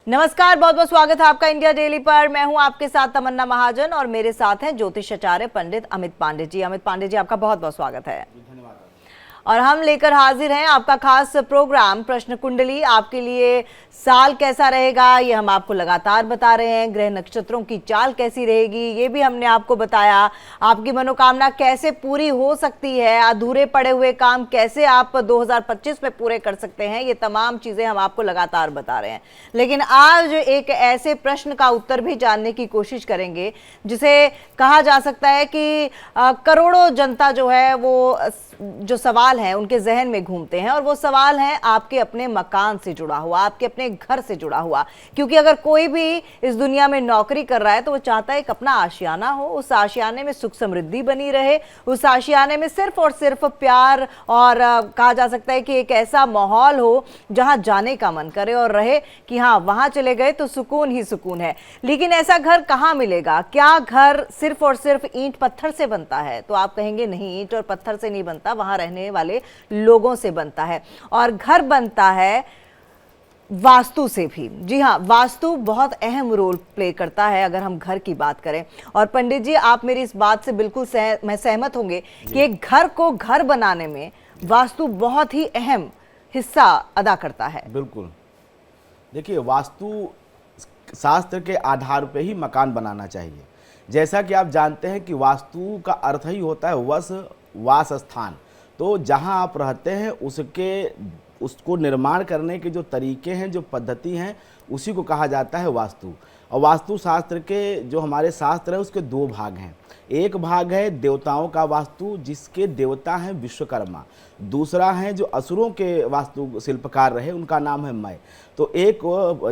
नमस्कार, बहुत बहुत स्वागत है आपका इंडिया डेली पर। मैं हूं आपके साथ तमन्ना महाजन और मेरे साथ हैं ज्योतिषाचार्य पंडित अमित पांडे जी। अमित पांडे जी, आपका बहुत बहुत स्वागत है। धन्यवाद। और हम लेकर हाजिर हैं आपका खास प्रोग्राम प्रश्न कुंडली। आपके लिए साल कैसा रहेगा ये हम आपको लगातार बता रहे हैं। ग्रह नक्षत्रों की चाल कैसी रहेगी ये भी हमने आपको बताया। आपकी मनोकामना कैसे पूरी हो सकती है, अधूरे पड़े हुए काम कैसे आप 2025 में पूरे कर सकते हैं, ये तमाम चीजें हम आपको लगातार बता रहे हैं। लेकिन आज एक ऐसे प्रश्न का उत्तर भी जानने की कोशिश करेंगे जिसे कहा जा सकता है कि करोड़ों जनता जो है वो जो सवाल हैं उनके जहन में घूमते हैं, और वो सवाल हैं आपके अपने मकान से जुड़ा हुआ, आपके अपने घर से जुड़ा हुआ। क्योंकि अगर कोई भी इस दुनिया में नौकरी कर रहा है तो वो चाहता है एक अपना आशियाना हो, उस आशियाने में सुख समृद्धि बनी रहे, उस आशियाने में सिर्फ और सिर्फ प्यार और कहा जा सकता है कि एक ऐसा माहौल हो जहां जाने का मन करे और रहे कि हाँ वहां चले गए तो सुकून ही सुकून है। लेकिन ऐसा घर कहाँ मिलेगा? क्या घर सिर्फ और सिर्फ ईंट पत्थर से बनता है? तो आप कहेंगे नहीं, ईंट और पत्थर से नहीं बनता, वहां रहने वाले लोगों से बनता है। और घर बनता है वास्तु से भी। जी हाँ, वास्तु बहुत अहम रोल प्ले करता है अगर हम घर की बात करें। और पंडित जी, आप मेरी इस बात से बिल्कुल मैं सहमत होंगे कि एक घर को घर बनाने में वास्तु बहुत ही अहम हिस्सा अदा करता है। बिल्कुल। देखिए, वास्तु शास्त्र के आधार पे ही मकान बनाना चाहिए। जैसा कि आप जानते हैं कि वास्तु का अर्थ ही होता है वास स्थान। तो जहां आप रहते हैं उसको निर्माण करने के जो तरीके हैं, जो पद्धति हैं, उसी को कहा जाता है वास्तु। और वास्तु शास्त्र के जो हमारे शास्त्र है उसके दो भाग हैं। एक भाग है देवताओं का वास्तु, जिसके देवता हैं विश्वकर्मा। दूसरा है जो असुरों के वास्तु शिल्पकार रहे, उनका नाम है मय। तो एक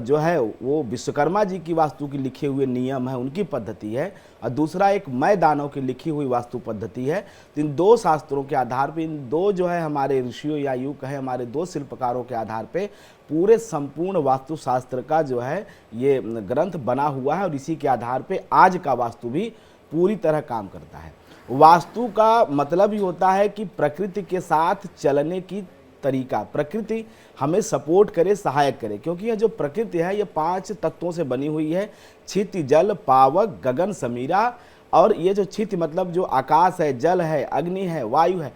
जो है वो विश्वकर्मा जी की वास्तु की लिखे हुए नियम है, उनकी पद्धति है, और दूसरा एक मय दानव की लिखी हुई वास्तु पद्धति है। तो इन दो शास्त्रों के आधार पर, इन दो जो है हमारे ऋषियों या यूं कहे हमारे दो शिल्पकारों के आधार पे पूरे संपूर्ण वास्तुशास्त्र का जो है ये ग्रंथ बना हुआ है। और इसी के आधार पे आज का वास्तु भी पूरी तरह काम करता है। वास्तु का मतलब ही होता है कि प्रकृति के साथ चलने की तरीका, प्रकृति हमें सपोर्ट करे, सहायक करे। क्योंकि यह जो प्रकृति है ये 5 तत्वों से बनी हुई है। क्षिति, जल, पावक, गगन, समीरा। और ये जो क्षिति मतलब जो आकाश है, जल है, अग्नि है, वायु है,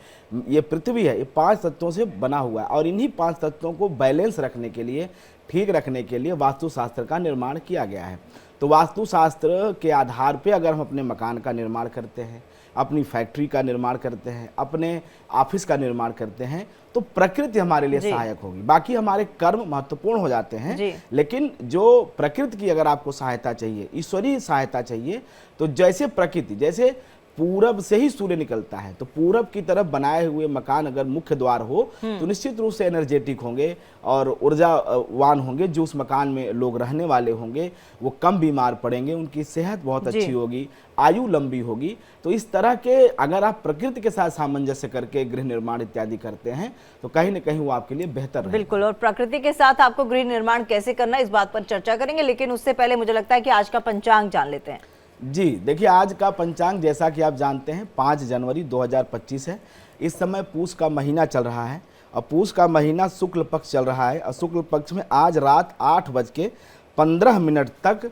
ये पृथ्वी है, ये 5 तत्वों से बना हुआ है। और इन्हीं 5 तत्वों को बैलेंस रखने के लिए, ठीक रखने के लिए वास्तुशास्त्र का निर्माण किया गया है। तो वास्तुशास्त्र के आधार पे अगर हम अपने मकान का निर्माण करते हैं, अपनी फैक्ट्री का निर्माण करते हैं, अपने ऑफिस का निर्माण करते हैं, तो प्रकृति हमारे लिए सहायक होगी। बाकी हमारे कर्म महत्वपूर्ण हो जाते हैं, लेकिन जो प्रकृति की अगर आपको सहायता चाहिए, ईश्वरीय सहायता चाहिए, तो जैसे प्रकृति, जैसे पूरब से ही सूर्य निकलता है, तो पूरब की तरफ बनाए हुए मकान अगर मुख्य द्वार हो तो निश्चित रूप से एनर्जेटिक होंगे और ऊर्जावान होंगे। जो उस मकान में लोग रहने वाले होंगे वो कम बीमार पड़ेंगे, उनकी सेहत बहुत अच्छी होगी, आयु लंबी होगी। तो इस तरह के अगर आप प्रकृति के साथ सामंजस्य करके गृह निर्माण इत्यादि करते हैं तो कहीं ना कहीं वो आपके लिए बेहतर रहेगा। बिल्कुल। और प्रकृति के साथ आपको गृह निर्माण कैसे करना है इस बात पर चर्चा करेंगे, लेकिन उससे पहले मुझे लगता है कि आज का पंचांग जान लेते हैं। जी देखिए, आज का पंचांग जैसा कि आप जानते हैं 5 जनवरी 2025 है। इस समय पूस का महीना चल रहा है और पूस का महीना शुक्ल पक्ष चल रहा है। और शुक्ल पक्ष में आज रात 8:15 तक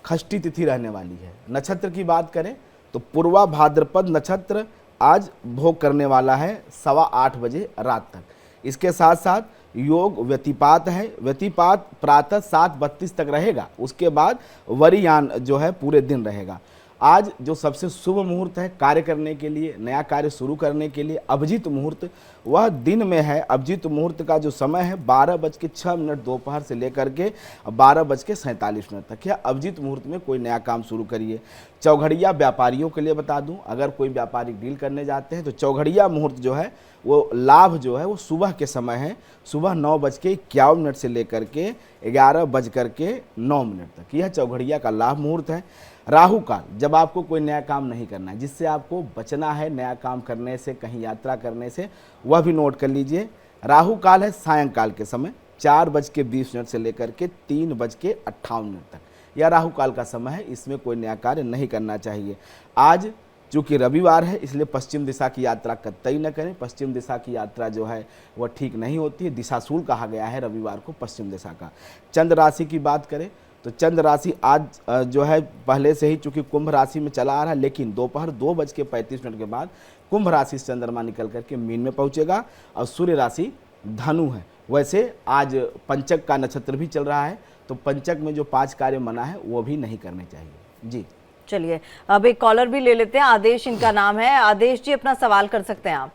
षष्ठी तिथि रहने वाली है। नक्षत्र की बात करें तो पूर्वा भाद्रपद नक्षत्र आज भोग करने वाला है 8:15 बजे रात तक। इसके साथ साथ योग व्यतिपात है। व्यतिपात प्रातः 7:32 तक रहेगा। उसके बाद वरियान जो है पूरे दिन रहेगा। आज जो सबसे शुभ मुहूर्त है कार्य करने के लिए, नया कार्य शुरू करने के लिए, अभिजीत मुहूर्त, वह दिन में है। अभिजीत मुहूर्त का जो समय है 12:06 दोपहर से लेकर के 12:47 तक। या अभिजीत मुहूर्त में कोई नया काम शुरू करिए। चौघड़िया व्यापारियों के लिए बता दूं, अगर कोई व्यापारिक डील करने जाते हैं तो चौघड़िया मुहूर्त जो है वो लाभ जो है वो सुबह के समय है। सुबह 9:51 से लेकर के 11:09 तक यह चौघड़िया का लाभ मुहूर्त है। राहु काल, जब आपको कोई नया काम नहीं करना है, जिससे आपको बचना है नया काम करने से, कहीं यात्रा करने से, वह भी नोट कर लीजिए। राहु काल है सायंकाल के समय 4:20 से लेकर के 3:58 तक। यह राहु काल का समय है, इसमें कोई नया कार्य नहीं करना चाहिए। आज चूँकि रविवार है इसलिए पश्चिम दिशा की यात्रा कतई न करें। पश्चिम दिशा की यात्रा जो है वह ठीक नहीं होती है, दिशाशूल कहा गया है रविवार को पश्चिम दिशा का। चंद्र राशि की बात करें तो चंद्र राशि आज जो है पहले से ही चूँकि कुंभ राशि में चला आ रहा है, लेकिन दोपहर 2:35 के बाद कुंभ राशि से चंद्रमा निकल करके मीन में पहुँचेगा और सूर्य राशि धनु है। वैसे आज पंचक का नक्षत्र भी चल रहा है, तो पंचक में जो 5 कार्य मना है वो भी नहीं करने चाहिए जी। चलिए अब एक कॉलर भी ले लेते हैं, आदेश इनका नाम है। आदेश जी अपना सवाल कर सकते हैं आप।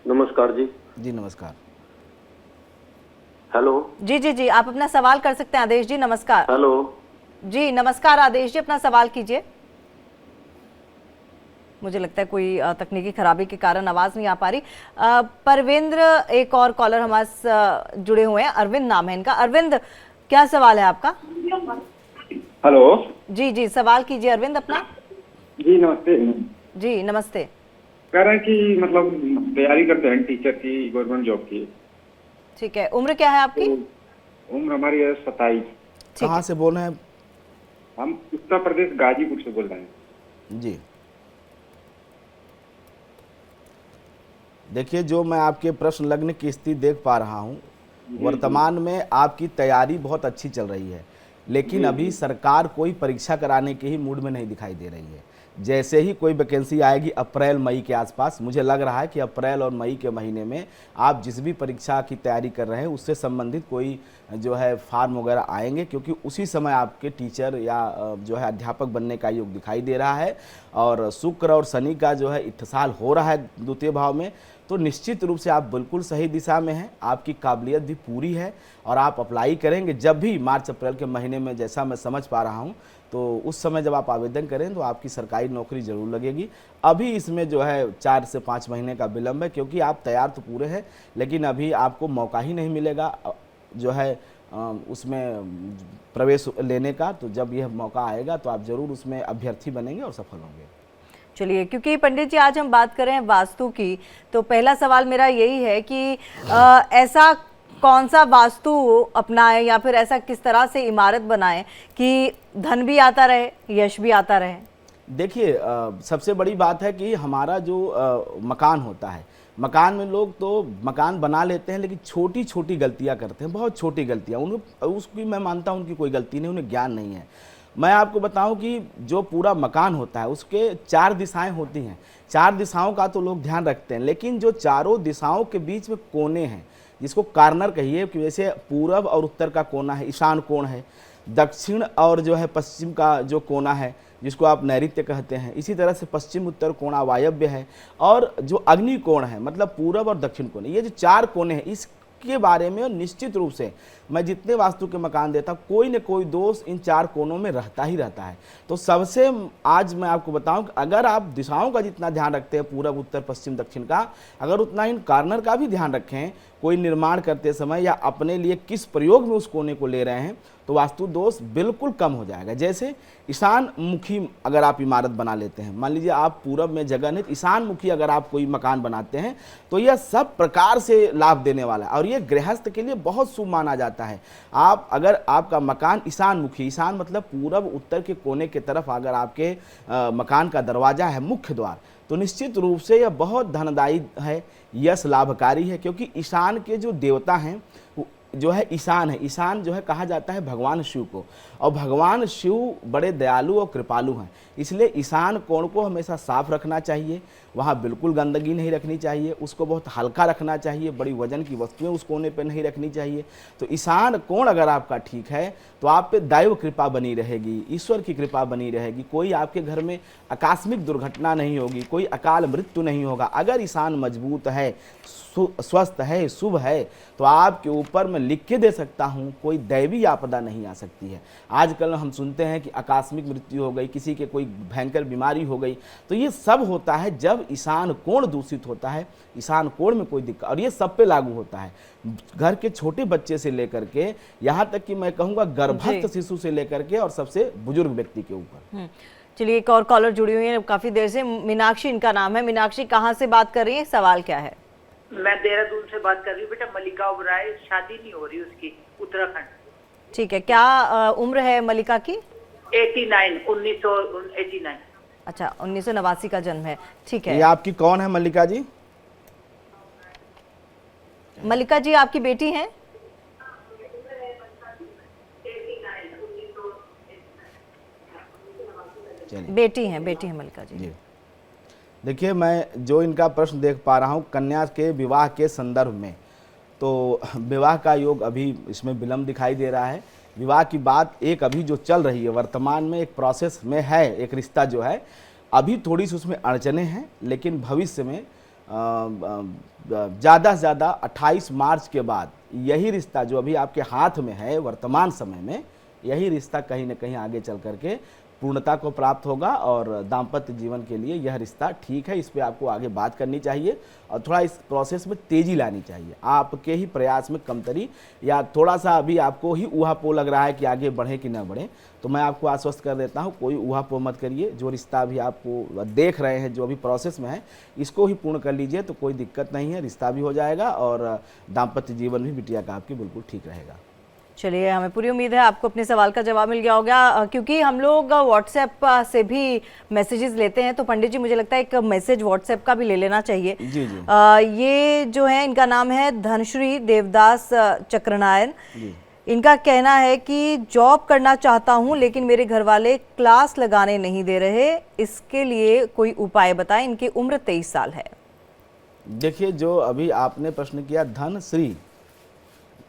नमस्कार जी। जी नमस्कार। हेलो। जी जी जी आप अपना सवाल कर सकते हैं आदेश जी, नमस्कार। हेलो जी नमस्कार आदेश जी, अपना सवाल कीजिए। मुझे लगता है कोई तकनीकी खराबी के कारण आवाज नहीं आ पा रही। परवेंद्र एक और कॉलर हमारे जुड़े हुए हैं, अरविंद नाम है इनका। अरविंद क्या सवाल है आपका? हेलो। जी जी सवाल कीजिए अरविंद अपना। जी नमस्ते। जी नमस्ते। कह रहे हैं कि मतलब तैयारी करते हैं टीचर की, गवर्नमेंट जॉब की। ठीक है, उम्र क्या है आपकी? तो उम्र हमारी है 27। कहाँ से बोल रहे हैं? हम उत्तर प्रदेश गाजीपुर से बोल रहे हैं जी। देखिए जो मैं आपके प्रश्न लगने की स्थिति देख पा रहा हूँ, वर्तमान में आपकी तैयारी बहुत अच्छी चल रही है, लेकिन अभी सरकार कोई परीक्षा कराने के ही मूड में नहीं दिखाई दे रही है। जैसे ही कोई वैकेंसी आएगी अप्रैल मई के आसपास, मुझे लग रहा है कि अप्रैल और मई के महीने में आप जिस भी परीक्षा की तैयारी कर रहे हैं उससे संबंधित कोई जो है फॉर्म वगैरह आएंगे, क्योंकि उसी समय आपके टीचर या जो है अध्यापक बनने का योग दिखाई दे रहा है। और शुक्र और शनि का जो है इत्तिसाल हो रहा है द्वितीय भाव में, तो निश्चित रूप से आप बिल्कुल सही दिशा में हैं, आपकी काबिलियत भी पूरी है और आप अप्लाई करेंगे जब भी मार्च अप्रैल के महीने में, जैसा मैं समझ पा रहा हूं, तो उस समय जब आप आवेदन करें तो आपकी सरकारी नौकरी ज़रूर लगेगी। अभी इसमें जो है 4 से 5 महीने का विलम्ब है, क्योंकि आप तैयार तो पूरे हैं लेकिन अभी आपको मौका ही नहीं मिलेगा जो है उसमें प्रवेश लेने का। तो जब यह मौका आएगा तो आप ज़रूर उसमें अभ्यर्थी बनेंगे और सफल होंगे। चलिए क्योंकि पंडित जी आज हम बात कर रहे हैं वास्तु की, तो पहला सवाल मेरा यही है कि ऐसा कौन सा वास्तु अपनाएं या फिर ऐसा किस तरह से इमारत बनाएं कि धन भी आता रहे, यश भी आता रहे? देखिए सबसे बड़ी बात है कि हमारा जो मकान होता है, मकान में लोग तो मकान बना लेते हैं लेकिन छोटी छोटी गलतियां करते हैं, बहुत छोटी गलतियां। उसकी मैं मानता हूं उनकी कोई गलती नहीं, उन्हें ज्ञान नहीं है। मैं आपको बताऊं कि जो पूरा मकान होता है उसके 4 दिशाएं होती हैं। 4 दिशाओं का तो लोग ध्यान रखते हैं, लेकिन जो चारों दिशाओं के बीच में कोने हैं, जिसको कार्नर कहिए, कि वैसे पूरब और उत्तर का कोना है, ईशान कोण है, दक्षिण और जो है पश्चिम का जो कोना है जिसको आप नैऋत्य कहते हैं, इसी तरह से पश्चिम उत्तर कोणा वायव्य है, और जो अग्नि कोण है मतलब पूरब और दक्षिण कोण, ये जो 4 कोने हैं इसके बारे में निश्चित रूप से मैं जितने वास्तु के मकान देता हूँ कोई न कोई दोष इन 4 कोनों में रहता ही रहता है। तो सबसे आज मैं आपको बताऊं कि अगर आप दिशाओं का जितना ध्यान रखते हैं, पूरब उत्तर पश्चिम दक्षिण का, अगर उतना इन कार्नर का भी ध्यान रखें कोई निर्माण करते समय या अपने लिए किस प्रयोग में उस कोने को ले रहे हैं, तो वास्तु दोष बिल्कुल कम हो जाएगा। जैसे ईशान मुखी अगर आप इमारत बना लेते हैं, मान लीजिए आप पूरब में जगह नहीं, ईशान मुखी अगर आप कोई मकान बनाते हैं तो यह सब प्रकार से लाभ देने वाला है और ये गृहस्थ के लिए बहुत शुभ माना जाता है। आप अगर आपका मकान ईशान मुखी, ईशान मतलब पूरब उत्तर के कोने की तरफ अगर आपके मकान का दरवाजा है, मुख्य द्वार, तो निश्चित रूप से यह बहुत धनदायी है, यश लाभकारी है, क्योंकि ईशान के जो देवता हैं जो है ईशान है। ईशान जो है कहा जाता है भगवान शिव को, और भगवान शिव बड़े दयालु और कृपालु हैं, इसलिए ईशान कोण को हमेशा साफ रखना चाहिए, वहाँ बिल्कुल गंदगी नहीं रखनी चाहिए, उसको बहुत हल्का रखना चाहिए, बड़ी वजन की वस्तुएं उस कोने पे नहीं रखनी चाहिए। तो ईशान कोण अगर आपका ठीक है तो आप पे दैव कृपा बनी रहेगी, ईश्वर की कृपा बनी रहेगी, कोई आपके घर में आकस्मिक दुर्घटना नहीं होगी, कोई अकाल मृत्यु नहीं होगा। अगर ईशान मजबूत है, स्वस्थ है, शुभ है, तो आपके ऊपर मैं लिख के दे सकता हूँ कोई दैवी आपदा नहीं आ सकती है। आजकल हम सुनते हैं कि आकस्मिक मृत्यु हो गई, किसी के कोई भयंकर बीमारी हो गई, तो ये सब होता है जब ईशान कोण दूषित होता है, ईशान कोण में कोई दिक्कत, और ये सब पे लागू होता है, घर के छोटे बच्चे से लेकर के यहाँ तक कि मैं कहूँगा गर्भस्थ शिशु से लेकर के और सबसे बुजुर्ग व्यक्ति के ऊपर। चलिए एक और कॉलर जुड़ी हुई है काफी देर से, मीनाक्षी इनका नाम है। मीनाक्षी कहाँ से बात कर रही है, सवाल क्या है? मैं देहरादून से बात कर रही हूँ बेटा। मलिका ओबराय, शादी नहीं हो रही उसकी, उत्तराखंड। ठीक है, क्या उम्र है मलिका की? 1989। अच्छा, 1989 का जन्म है, ठीक ये है। आपकी कौन है मल्लिका जी? मल्लिका जी आपकी बेटी हैं? चलिए बेटी हैं मल्लिका जी। जी, देखिए मैं जो इनका प्रश्न देख पा रहा हूँ कन्या के विवाह के संदर्भ में, तो विवाह का योग अभी इसमें विलम्ब दिखाई दे रहा है। विवाह की बात एक अभी जो चल रही है वर्तमान में, एक प्रोसेस में है, एक रिश्ता जो है अभी थोड़ी सी उसमें अड़चने हैं, लेकिन भविष्य में ज़्यादा से ज़्यादा 28 मार्च के बाद यही रिश्ता जो अभी आपके हाथ में है वर्तमान समय में, यही रिश्ता कहीं ना कहीं आगे चल करके पूर्णता को प्राप्त होगा और दाम्पत्य जीवन के लिए यह रिश्ता ठीक है। इस पे आपको आगे बात करनी चाहिए और थोड़ा इस प्रोसेस में तेज़ी लानी चाहिए। आपके ही प्रयास में कमतरी या थोड़ा सा अभी आपको ही ऊहापोह लग रहा है कि आगे बढ़े कि ना बढ़े, तो मैं आपको आश्वस्त कर देता हूँ कोई ऊहापोह मत करिए। जो रिश्ता अभी आपको देख रहे हैं जो अभी प्रोसेस में है, इसको ही पूर्ण कर लीजिए तो कोई दिक्कत नहीं है, रिश्ता भी हो जाएगा और दाम्पत्य जीवन भी बिटिया का आपकी बिल्कुल ठीक रहेगा। चलिए, हमें पूरी उम्मीद है आपको अपने सवाल का जवाब मिल गया होगा, क्योंकि हम लोग व्हाट्सएप से भी मैसेजेस लेते हैं, तो पंडित जी मुझे लगता है एक मैसेज व्हाट्सएप का भी ले लेना चाहिए। जी जी ये जो है इनका नाम है धनश्री देवदास चक्रनायन। जी। इनका कहना है कि जॉब करना चाहता हूं लेकिन मेरे घर वाले क्लास लगाने नहीं दे रहे, इसके लिए कोई उपाय बताएं। इनकी उम्र 23 साल है। देखिए जो अभी आपने प्रश्न किया धनश्री,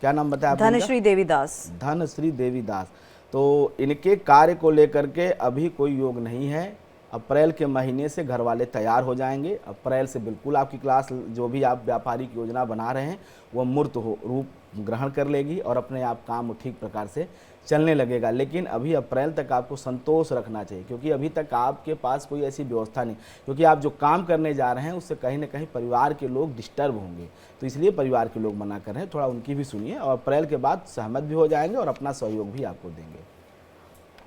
क्या नाम बताया आपने? धनश्री देवीदास। धनश्री देवीदास, तो इनके कार्य को लेकर के अभी कोई योग नहीं है। अप्रैल के महीने से घर वाले तैयार हो जाएंगे। अप्रैल से बिल्कुल आपकी क्लास जो भी आप व्यापारिक योजना बना रहे हैं वो मूर्त रूप ग्रहण कर लेगी और अपने आप काम ठीक प्रकार से चलने लगेगा। लेकिन अभी अप्रैल तक आपको संतोष रखना चाहिए, क्योंकि अभी तक आपके पास कोई ऐसी व्यवस्था नहीं, क्योंकि आप जो काम करने जा रहे हैं उससे कहीं ना कहीं परिवार के लोग डिस्टर्ब होंगे, तो इसलिए परिवार के लोग मना कर रहे हैं। थोड़ा उनकी भी सुनिए और अप्रैल के बाद सहमत भी हो जाएंगे और अपना सहयोग भी आपको देंगे।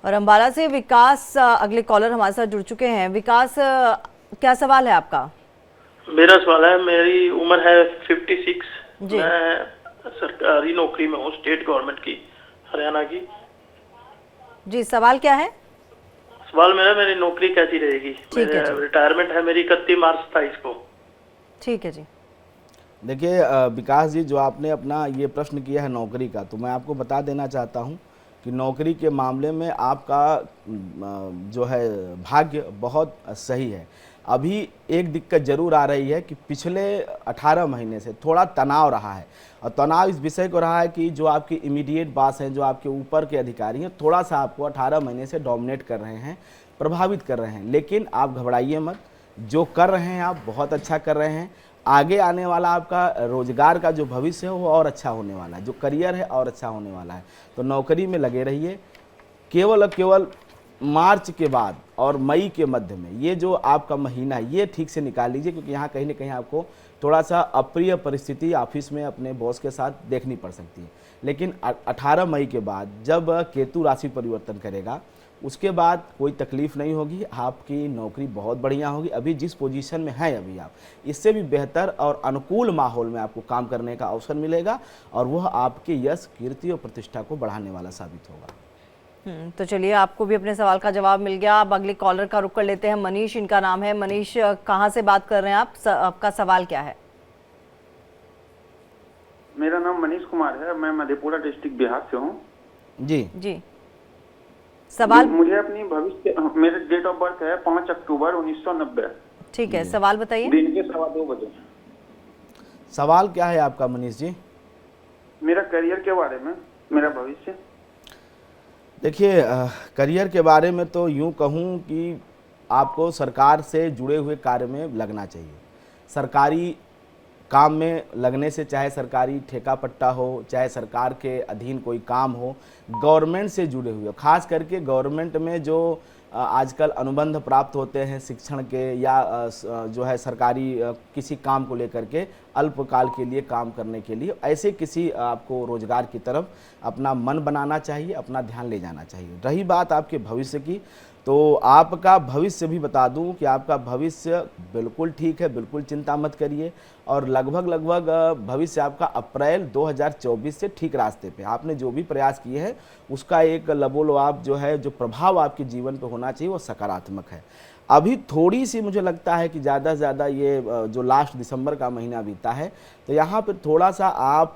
और अम्बाला से विकास अगले कॉलर हमारे साथ जुड़ चुके हैं। विकास, क्या सवाल है आपका? मेरा सवाल है, मेरी उम्र है 56। जी। मैं सरकारी नौकरी में हूँ, स्टेट गवर्नमेंट की, हरियाणा की। जी, सवाल क्या है? सवाल मेरा, मेरी नौकरी कैसी रहेगी? ठीक है जी। रिटायरमेंट है मेरी 31 मार्च 27 को। ठीक है जी। देखिए विकास जी, जो आपने अपना ये प्रश्न किया है नौकरी का, तो मैं आपको बता देना चाहता हूँ कि नौकरी के मामले में आपका जो है भाग्य बहुत सही है। अभी एक दिक्कत जरूर आ रही है कि पिछले 18 महीने से थोड़ा तनाव रहा है, और तनाव इस विषय को रहा है कि जो आपके इमीडिएट बॉस हैं, जो आपके ऊपर के अधिकारी हैं, थोड़ा सा आपको 18 महीने से डोमिनेट कर रहे हैं, प्रभावित कर रहे हैं। लेकिन आप घबराइए मत, जो कर रहे हैं आप बहुत अच्छा कर रहे हैं। आगे आने वाला आपका रोजगार का जो भविष्य है वो और अच्छा होने वाला है, जो करियर है और अच्छा होने वाला है। तो नौकरी में लगे रहिए। केवल मार्च के बाद और मई के मध्य में ये जो आपका महीना है ये ठीक से निकाल लीजिए, क्योंकि यहाँ कहीं ना कहीं आपको थोड़ा सा अप्रिय परिस्थिति ऑफिस में अपने बॉस के साथ देखनी पड़ सकती है। लेकिन 18 मई के बाद जब केतु राशि परिवर्तन करेगा उसके बाद कोई तकलीफ नहीं होगी, आपकी नौकरी बहुत बढ़िया होगी। अभी जिस पोजीशन में है अभी आप, इससे भी बेहतर और अनुकूल माहौल में आपको काम करने का अवसर मिलेगा और वह आपके यश, कीर्ति और प्रतिष्ठा को बढ़ाने वाला साबित होगा। तो चलिए, आपको भी अपने सवाल का जवाब मिल गया। अब अगले कॉलर का रुख कर लेते हैं। मनीष इनका नाम है। मनीष, कहाँ से बात कर रहे हैं आप? आपका सवाल क्या है? मेरा नाम मनीष कुमार है, मैं मधेपुरा डिस्ट्रिक्ट बिहार से हूँ। जी जी, सवाल। मुझे अपनी भविष्य, मेरे डेट ऑफ बर्थ है 5 अक्टूबर 1990। ठीक है, सवाल बताइए। दिन के 2:15 बजे। सवाल क्या है आपका मनीष जी? मेरा करियर के बारे में, मेरा भविष्य। देखिए करियर के बारे में तो यूँ कहूँ कि आपको सरकार से जुड़े हुए कार्य में लगना चाहिए। सरकारी काम में लगने से, चाहे सरकारी ठेका पट्टा हो, चाहे सरकार के अधीन कोई काम हो, गवर्नमेंट से जुड़े हुए, खास करके गवर्नमेंट में जो आजकल अनुबंध प्राप्त होते हैं शिक्षण के या जो है सरकारी किसी काम को लेकर के अल्पकाल के लिए काम करने के लिए, ऐसे किसी आपको रोजगार की तरफ अपना मन बनाना चाहिए, अपना ध्यान ले जाना चाहिए। रही बात आपके भविष्य की, तो आपका भविष्य भी बता दूं कि आपका भविष्य बिल्कुल ठीक है, बिल्कुल चिंता मत करिए। और लगभग भविष्य आपका अप्रैल 2024 से ठीक रास्ते पे। आपने जो भी प्रयास किए हैं उसका एक लबोलबाब जो है, जो प्रभाव आपके जीवन पे होना चाहिए वो सकारात्मक है। अभी थोड़ी सी मुझे लगता है कि ज़्यादा से ज़्यादा ये जो लास्ट दिसंबर का महीना बीता है, तो यहाँ पे थोड़ा सा आप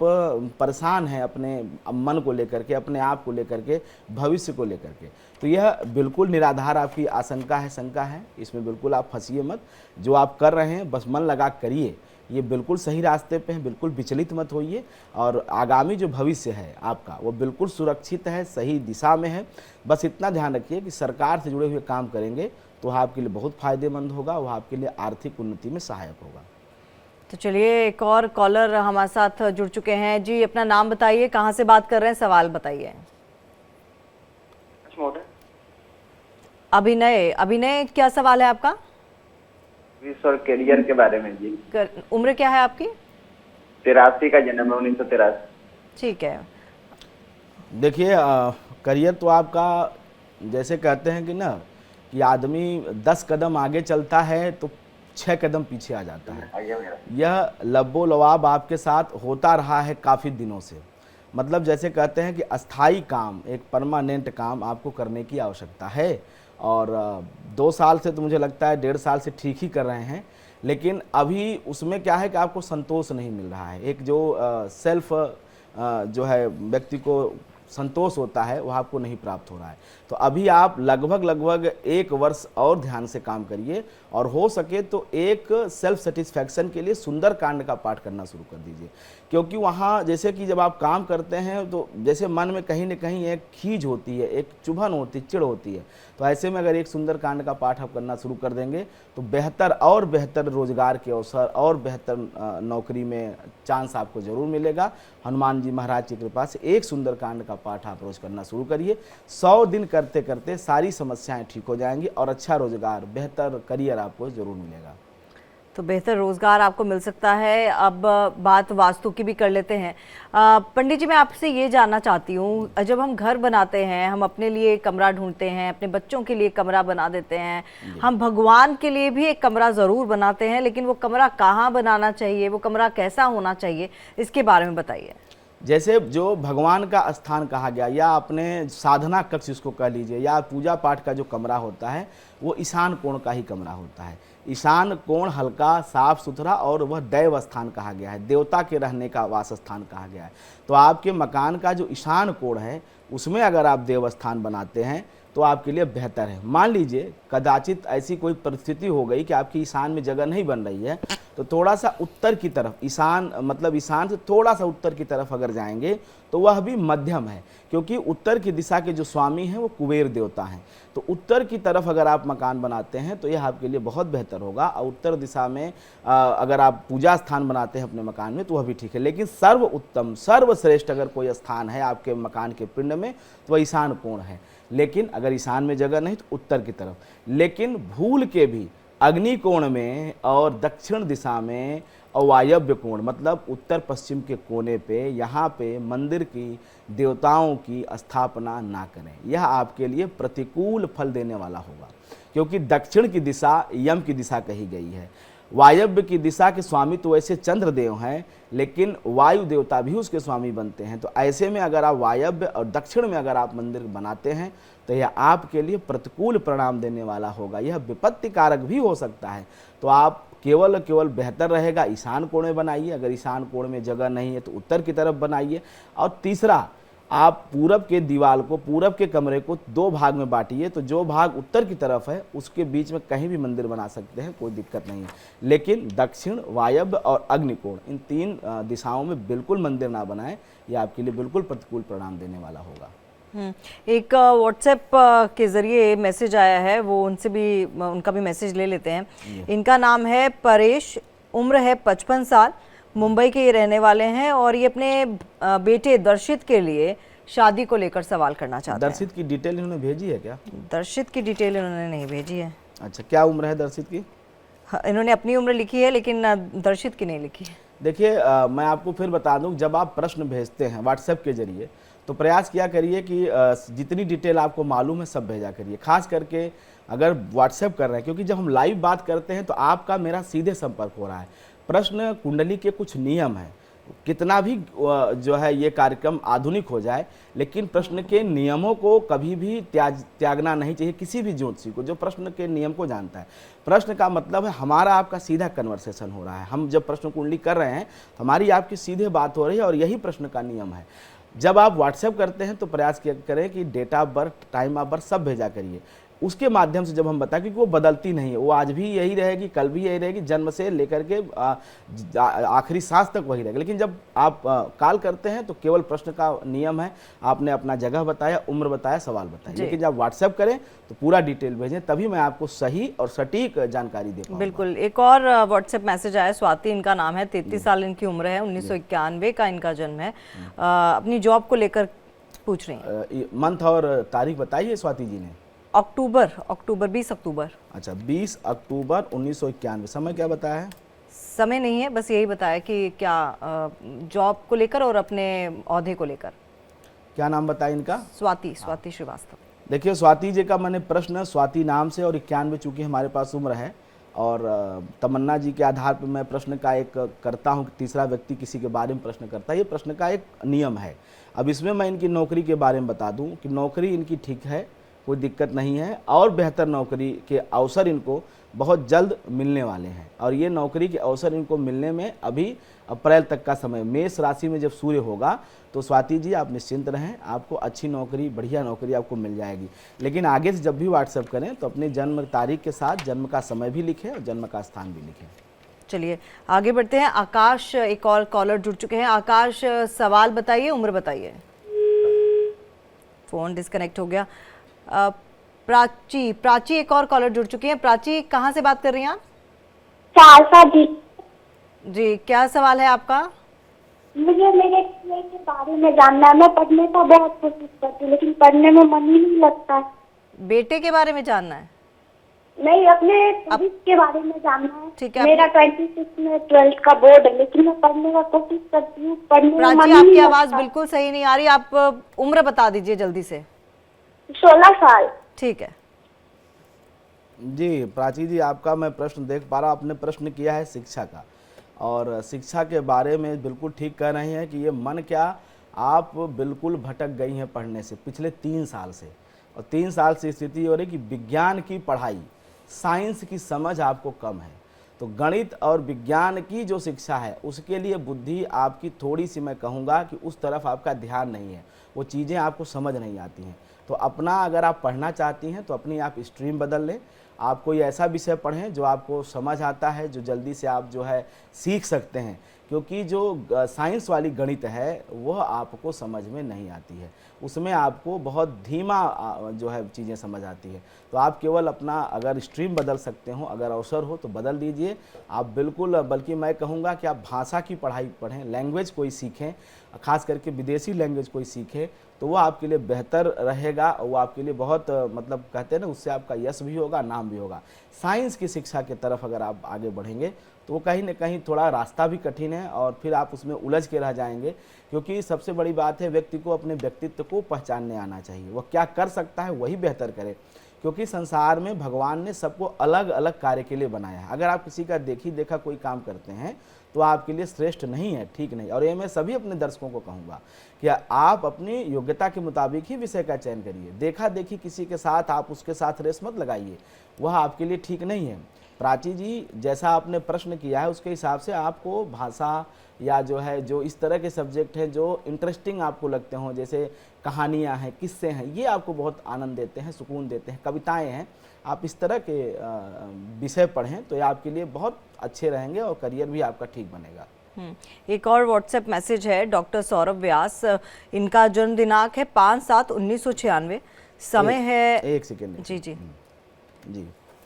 परेशान हैं अपने मन को लेकर के, अपने आप को लेकर के, भविष्य को लेकर के। तो यह बिल्कुल निराधार आपकी आशंका है, शंका है, इसमें बिल्कुल आप फंसिए मत। जो आप कर रहे हैं बस मन लगा करिए, ये बिल्कुल सही रास्ते पे हैं, बिल्कुल विचलित मत होइए। और आगामी जो भविष्य है आपका वो बिल्कुल सुरक्षित है, सही दिशा में है। बस इतना ध्यान रखिए कि सरकार से जुड़े हुए काम करेंगे तो वह आपके लिए बहुत फ़ायदेमंद होगा, वह आपके लिए आर्थिक उन्नति में सहायक होगा। तो चलिए, एक और कॉलर हमारे साथ जुड़ चुके हैं जी। अपना नाम बताइए, कहाँ से बात कर रहे हैं, सवाल बताइए। अभिनय, क्या सवाल है आपका? सर करियर के बारे में जी। उम्र क्या है आपकी? 83 का जन्म है, 1983। ठीक है। देखिए, करियर तो आपका, जैसे कहते हैं कि ना कि आदमी 10 कदम आगे चलता है तो 6 कदम पीछे आ जाता है। यह लब्बो लवाब आपके साथ होता रहा है काफ़ी दिनों से। मतलब जैसे कहते हैं कि अस्थाई काम, एक परमानेंट काम आपको करने की आवश्यकता है। और 2 साल से तो मुझे लगता है 1.5 साल से ठीक ही कर रहे हैं, लेकिन अभी उसमें क्या है कि आपको संतोष नहीं मिल रहा है। एक जो सेल्फ जो है व्यक्ति को संतोष होता है वह आपको नहीं प्राप्त हो रहा है। तो अभी आप लगभग 1 वर्ष और ध्यान से काम करिए, और हो सके तो एक सेल्फ सेटिस्फैक्शन के लिए सुंदर कांड का पाठ करना शुरू कर दीजिए। क्योंकि वहाँ जैसे कि जब आप काम करते हैं तो जैसे मन में कहीं न कहीं एक खीज होती है, एक चुभन होती, चिढ़ होती है। तो ऐसे में अगर एक सुंदर कांड का पाठ आप करना शुरू कर देंगे तो बेहतर और बेहतर रोजगार के अवसर और बेहतर नौकरी में चांस आपको जरूर मिलेगा। हनुमान जी महाराज की कृपा से एक सुंदर कांड का पाठ आप रोज करना शुरू करिए। 100 दिन करते करते सारी समस्याएं ठीक हो जाएंगी और अच्छा रोजगार, बेहतर करियर आपको जरूर मिलेगा। तो बेहतर रोजगार आपको मिल सकता है। अब बात वास्तु की भी कर लेते हैं। पंडित जी, मैं आपसे ये जानना चाहती हूँ, जब हम घर बनाते हैं, हम अपने लिए कमरा ढूंढते हैं, अपने बच्चों के लिए कमरा बना देते हैं, हम भगवान के लिए भी एक कमरा ज़रूर बनाते हैं, लेकिन वो कमरा कहाँ बनाना चाहिए, वो कमरा कैसा होना चाहिए, इसके बारे में बताइए। जैसे जो भगवान का स्थान कहा गया, या अपने साधना कक्ष इसको कह लीजिए, या पूजा पाठ का जो कमरा होता है वो ईशान कोण का ही कमरा होता है। ईशान कोण हल्का, साफ सुथरा, और वह दैव स्थान कहा गया है, देवता के रहने का वास स्थान कहा गया है। तो आपके मकान का जो ईशान कोण है उसमें अगर आप देव स्थान बनाते हैं तो आपके लिए बेहतर है। मान लीजिए कदाचित ऐसी कोई परिस्थिति हो गई कि आपकी ईशान में जगह नहीं बन रही है, तो थोड़ा सा उत्तर की तरफ, ईशान मतलब ईशान से थोड़ा सा उत्तर की तरफ अगर जाएंगे तो वह भी मध्यम है, क्योंकि उत्तर की दिशा के जो स्वामी हैं वो कुबेर देवता हैं। तो उत्तर की तरफ अगर आप मकान बनाते हैं तो यह आपके लिए बहुत बेहतर होगा। और उत्तर दिशा में अगर आप पूजा स्थान बनाते हैं अपने मकान में तो वह भी ठीक है। लेकिन सर्व उत्तम, सर्वश्रेष्ठ अगर कोई स्थान है आपके मकान के पिंड में तो वह ईशान कोण है। लेकिन अगर ईशान में जगह नहीं तो उत्तर की तरफ। लेकिन भूल के भी अग्नि कोण में और दक्षिण दिशा में और वायव्य कोण, मतलब उत्तर पश्चिम के कोने पे, यहाँ पे मंदिर की, देवताओं की स्थापना ना करें। यह आपके लिए प्रतिकूल फल देने वाला होगा, क्योंकि दक्षिण की दिशा यम की दिशा कही गई है। वायव्य की दिशा के स्वामी तो वैसे चंद्रदेव हैं, लेकिन वायु देवता भी उसके स्वामी बनते हैं। तो ऐसे में अगर आप वायव्य और दक्षिण में अगर आप मंदिर बनाते हैं तो यह आपके लिए प्रतिकूल परिणाम देने वाला होगा, यह विपत्ति कारक भी हो सकता है। तो आप केवल बेहतर रहेगा ईशान कोण में बनाइए। अगर ईशान कोण में जगह नहीं है तो उत्तर की तरफ बनाइए। और तीसरा, आप पूरब के दीवार को, पूरब के कमरे को 2 भाग में बांटिए। तो जो भाग उत्तर की तरफ है उसके बीच में कहीं भी मंदिर बना सकते हैं, कोई दिक्कत नहीं है। लेकिन दक्षिण, वायव्य और अग्निकोण, इन 3 दिशाओं में बिल्कुल मंदिर ना बनाएं, यह आपके लिए बिल्कुल प्रतिकूल परिणाम देने वाला होगा। एक व्हाट्सएप के जरिए मैसेज आया है, वो उनका भी मैसेज ले लेते हैं। इनका नाम है परेश, उम्र है 55 साल, मुंबई के ये रहने वाले हैं और ये अपने बेटे दर्शित के लिए शादी को लेकर सवाल करना चाहते हैं। दर्शित की डिटेल इन्होंने भेजी है क्या? दर्शित की डिटेल इन्होंने नहीं भेजी है। अच्छा, क्या उम्र है दर्शित की? इन्होंने अपनी उम्र लिखी है लेकिन दर्शित की नहीं लिखी है। देखिए, मैं आपको फिर बता दूं, जब आप प्रश्न भेजते हैं व्हाट्सएप के जरिए तो प्रयास किया करिए कि जितनी डिटेल आपको मालूम है सब भेजा करिए। खास करके अगर व्हाट्सएप कर रहे हैं, क्योंकि जब हम लाइव बात करते हैं तो आपका मेरा सीधे संपर्क हो रहा है। प्रश्न कुंडली के कुछ नियम हैं, कितना भी जो है ये कार्यक्रम आधुनिक हो जाए, लेकिन प्रश्न के नियमों को कभी भी त्यागना नहीं चाहिए किसी भी ज्योतिषी को जो प्रश्न के नियम को जानता है। प्रश्न का मतलब है हमारा आपका सीधा कन्वर्सेशन हो रहा है। हम जब प्रश्न कुंडली कर रहे हैं तो हमारी आपकी सीधे बात हो रही है और यही प्रश्न का नियम है। जब आप व्हाट्सएप करते हैं तो प्रयास करें कि date of birth, time of birth सब भेजा करिए। उसके माध्यम से जब हम बताएं, क्योंकि वो बदलती नहीं है, वो आज भी यही रहेगी, कल भी यही रहेगी, जन्म से लेकर के आखिरी सांस तक वही रहेगी। लेकिन जब आप कॉल करते हैं तो केवल प्रश्न का नियम है, आपने अपना जगह बताया, उम्र बताया, सवाल बताया। लेकिन जब व्हाट्सएप करें तो पूरा डिटेल भेजें, तभी मैं आपको सही और सटीक जानकारी दे पाऊंगा। बिल्कुल। एक और व्हाट्सएप मैसेज आया, स्वाति इनका नाम है, 33 साल इनकी उम्र है, 1991 का इनका जन्म है। अपनी जॉब को लेकर पूछ रही हैं। मंथ और तारीख बताइए स्वाति जी ने। अक्टूबर 20 अक्टूबर। अच्छा, 20 अक्टूबर 1991। समय क्या बताया है? समय नहीं है, बस यही बताया कि क्या जॉब को लेकर और अपने औहदे को लेकर। क्या नाम बताया इनका? स्वाति श्रीवास्तव। देखिए स्वाति जी का मैंने प्रश्न स्वाति नाम से और 91 चूंकि हमारे पास उम्र है और तमन्ना जी के आधार पर मैं प्रश्न का एक करता हूं कि तीसरा व्यक्ति किसी के बारे में प्रश्न करता है, ये प्रश्न का एक नियम है। अब इसमें मैं इनकी नौकरी के बारे में बता दूं कि नौकरी इनकी ठीक है, कोई दिक्कत नहीं है और बेहतर नौकरी के अवसर इनको बहुत जल्द मिलने वाले हैं। और ये नौकरी के अवसर इनको मिलने में अभी अप्रैल तक का समय, मेष राशि में जब सूर्य होगा तो स्वाति जी आप निश्चिंत रहें, आपको अच्छी नौकरी, बढ़िया नौकरी आपको मिल जाएगी। लेकिन आगे से जब भी व्हाट्सएप करें तो अपनी जन्म तारीख के साथ जन्म का समय भी लिखें और जन्म का स्थान भी लिखें। चलिए आगे बढ़ते हैं। आकाश, एक और कॉलर जुड़ चुके हैं। आकाश, सवाल बताइए, उम्र बताइए। फोन डिस्कनेक्ट हो गया। प्राची एक और कॉलर जुड़ चुकी हैं। प्राची, कहाँ से बात कर रही हैं आप? सालसा जी, क्या सवाल है आपका? मुझे मेरे के बारे में जानना है। मैं पढ़ने का बहुत कोशिश करती हूँ लेकिन पढ़ने में मन ही नहीं लगता है। बेटे के बारे में जानना है? नहीं, अपने भविष्य के बारे में जानना है। ठीक है। मेरा 26 में 12th का बोर्ड है लेकिन मैं पढ़ने का कोशिश करती हूँ, पढ़ने में मन प्राची, ही आपकी नहीं आवाज लगता। बिल्कुल सही नहीं आ रही। आप उम्र बता दीजिए जल्दी से। 16 साल। ठीक है जी प्राची जी, आपका मैं प्रश्न देख पा रहा हूँ। आपने प्रश्न किया है शिक्षा का और शिक्षा के बारे में बिल्कुल ठीक कह रही हैं कि ये मन क्या, आप बिल्कुल भटक गई हैं पढ़ने से पिछले 3 साल से। और 3 साल से स्थिति हो रही कि विज्ञान की पढ़ाई, साइंस की समझ आपको कम है। तो गणित और विज्ञान की जो शिक्षा है उसके लिए बुद्धि आपकी थोड़ी सी, मैं कहूँगा कि उस तरफ आपका ध्यान नहीं है, वो चीज़ें आपको समझ नहीं आती हैं। तो अपना अगर आप पढ़ना चाहती हैं तो अपनी आप स्ट्रीम बदल लें, आप कोई ऐसा विषय पढ़ें जो आपको समझ आता है, जो जल्दी से आप जो है सीख सकते हैं। क्योंकि जो साइंस वाली गणित है वह आपको समझ में नहीं आती है, उसमें आपको बहुत धीमा जो है चीज़ें समझ आती है। तो आप केवल अपना अगर स्ट्रीम बदल सकते हो, अगर अवसर हो तो बदल दीजिए आप बिल्कुल। बल्कि मैं कहूँगा कि आप भाषा की पढ़ाई पढ़ें, लैंग्वेज कोई सीखें, खास करके विदेशी लैंग्वेज कोई सीखें तो वो आपके लिए बेहतर रहेगा। वो आपके लिए बहुत मतलब कहते हैं ना, उससे आपका यश भी होगा, नाम भी होगा। साइंस की शिक्षा की तरफ अगर आप आगे बढ़ेंगे तो वो कहीं ना कहीं थोड़ा रास्ता भी कठिन है और फिर आप उसमें उलझ के रह जाएंगे। क्योंकि सबसे बड़ी बात है, व्यक्ति को अपने व्यक्तित्व को पहचानने आना चाहिए, वह क्या कर सकता है वही बेहतर करे। क्योंकि संसार में भगवान ने सबको अलग अलग कार्य के लिए बनाया है। अगर आप किसी का देखा कोई काम करते हैं तो आपके लिए श्रेष्ठ नहीं है, ठीक नहीं। और ये मैं सभी अपने दर्शकों को कहूँगा कि आप अपनी योग्यता के मुताबिक ही विषय का चयन करिए। देखी किसी के साथ आप उसके साथ रेस मत लगाइए, वह आपके लिए ठीक नहीं है। प्राची जी, जैसा आपने प्रश्न किया है उसके हिसाब से आपको भाषा या जो है जो इस तरह के सब्जेक्ट हैं जो इंटरेस्टिंग आपको लगते हों, जैसे कहानियाँ हैं, किस्से हैं, ये आपको बहुत आनंद देते हैं, सुकून देते हैं, कविताएं हैं, आप इस तरह के विषय पढ़ें तो ये आपके लिए बहुत अच्छे रहेंगे और करियर भी आपका ठीक बनेगा। एक और व्हाट्सएप मैसेज है, डॉक्टर सौरभ व्यास, इनका जन्म दिनांक है 5/7/1996, समय है 1 सेकेंड जी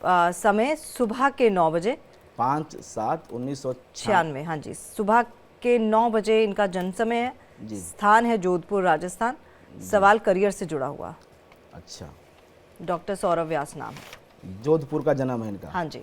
समय सुबह के 9 बजे। 5/7/1996, हाँ जी, सुबह के 9 बजे इनका जन्म समय है। स्थान है जोधपुर, राजस्थान। सवाल करियर से जुड़ा हुआ। अच्छा, डॉक्टर सौरभ व्यास नाम, जोधपुर का जन्म है इनका। हाँ जी,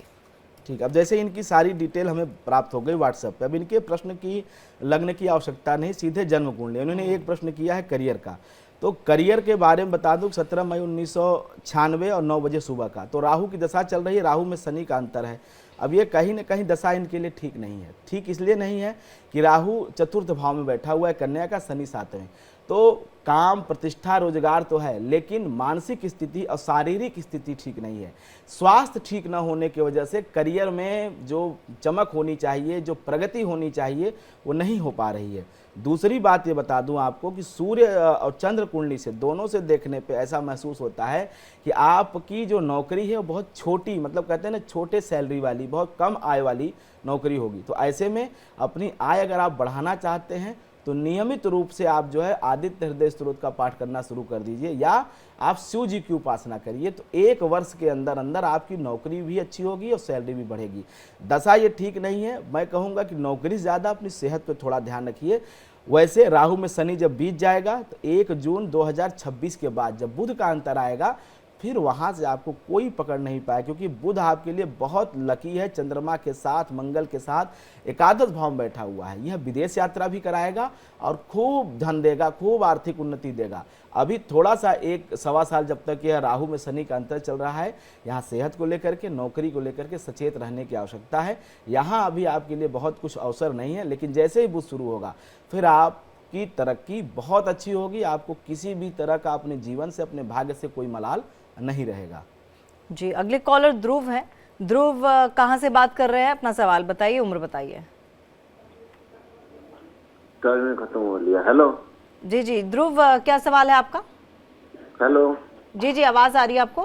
ठीक। अब जैसे इनकी सारी डिटेल हमें प्राप्त हो गई व्हाट्सएप पे, अब इनके प्रश्न की लगने की आवश्यकता नहीं, सीधे जन्म कुंडली। उन्होंने एक प्रश्न किया है करियर का, तो करियर के बारे में बता दूं 17 मई 1996 और 9 बजे सुबह का। तो राहु की दशा चल रही है, राहु में शनि का अंतर है। अब ये कहीं ना कहीं दशा इनके लिए ठीक नहीं है। ठीक इसलिए नहीं है कि राहु चतुर्थ भाव में बैठा हुआ है कन्या का, शनि 7वें। तो काम, प्रतिष्ठा, रोजगार तो है, लेकिन मानसिक स्थिति और शारीरिक स्थिति ठीक नहीं है। स्वास्थ्य ठीक न होने की वजह से करियर में जो चमक होनी चाहिए, जो प्रगति होनी चाहिए, वो नहीं हो पा रही है। दूसरी बात ये बता दूं आपको कि सूर्य और चंद्र कुंडली से, दोनों से देखने पे ऐसा महसूस होता है कि आपकी जो नौकरी है वो बहुत छोटी, मतलब कहते हैं ना छोटे सैलरी वाली, बहुत कम आय वाली नौकरी होगी। तो ऐसे में अपनी आय अगर आप बढ़ाना चाहते हैं तो नियमित रूप से आप जो है आदित्य हृदय स्तोत्र का पाठ करना शुरू कर दीजिए, या आप शिव जी की उपासना करिए। तो 1 वर्ष के अंदर अंदर आपकी नौकरी भी अच्छी होगी और सैलरी भी बढ़ेगी। दशा ये ठीक नहीं है। मैं कहूँगा कि नौकरी से ज़्यादा अपनी सेहत पर थोड़ा ध्यान रखिए। वैसे राहु में शनि जब बीत जाएगा तो 1 जून 2026 के बाद जब बुध का अंतर आएगा, फिर वहाँ से आपको कोई पकड़ नहीं पाए, क्योंकि बुध आपके लिए बहुत लकी है। चंद्रमा के साथ, मंगल के साथ एकादश भाव में बैठा हुआ है। यह विदेश यात्रा भी कराएगा और खूब धन देगा, खूब आर्थिक उन्नति देगा। अभी थोड़ा सा 1-1.25 साल जब तक यह राहु में शनि का अंतर चल रहा है, यहाँ सेहत को लेकर के, नौकरी को लेकर के सचेत रहने की आवश्यकता है। यहाँ अभी आपके लिए बहुत कुछ अवसर नहीं है, लेकिन जैसे ही बुध शुरू होगा फिर आपकी तरक्की बहुत अच्छी होगी। आपको किसी भी तरह का अपने जीवन से, अपने भाग्य से कोई मलाल नहीं रहेगा। जी, अगले कॉलर ध्रुव है। ध्रुव कहाँ से बात कर रहे हैं? अपना सवाल बताइए, उम्र बताइए। खत्म हो लिया। हेलो जी जी ध्रुव, क्या सवाल है आपका? हेलो जी जी, आवाज आ रही है आपको?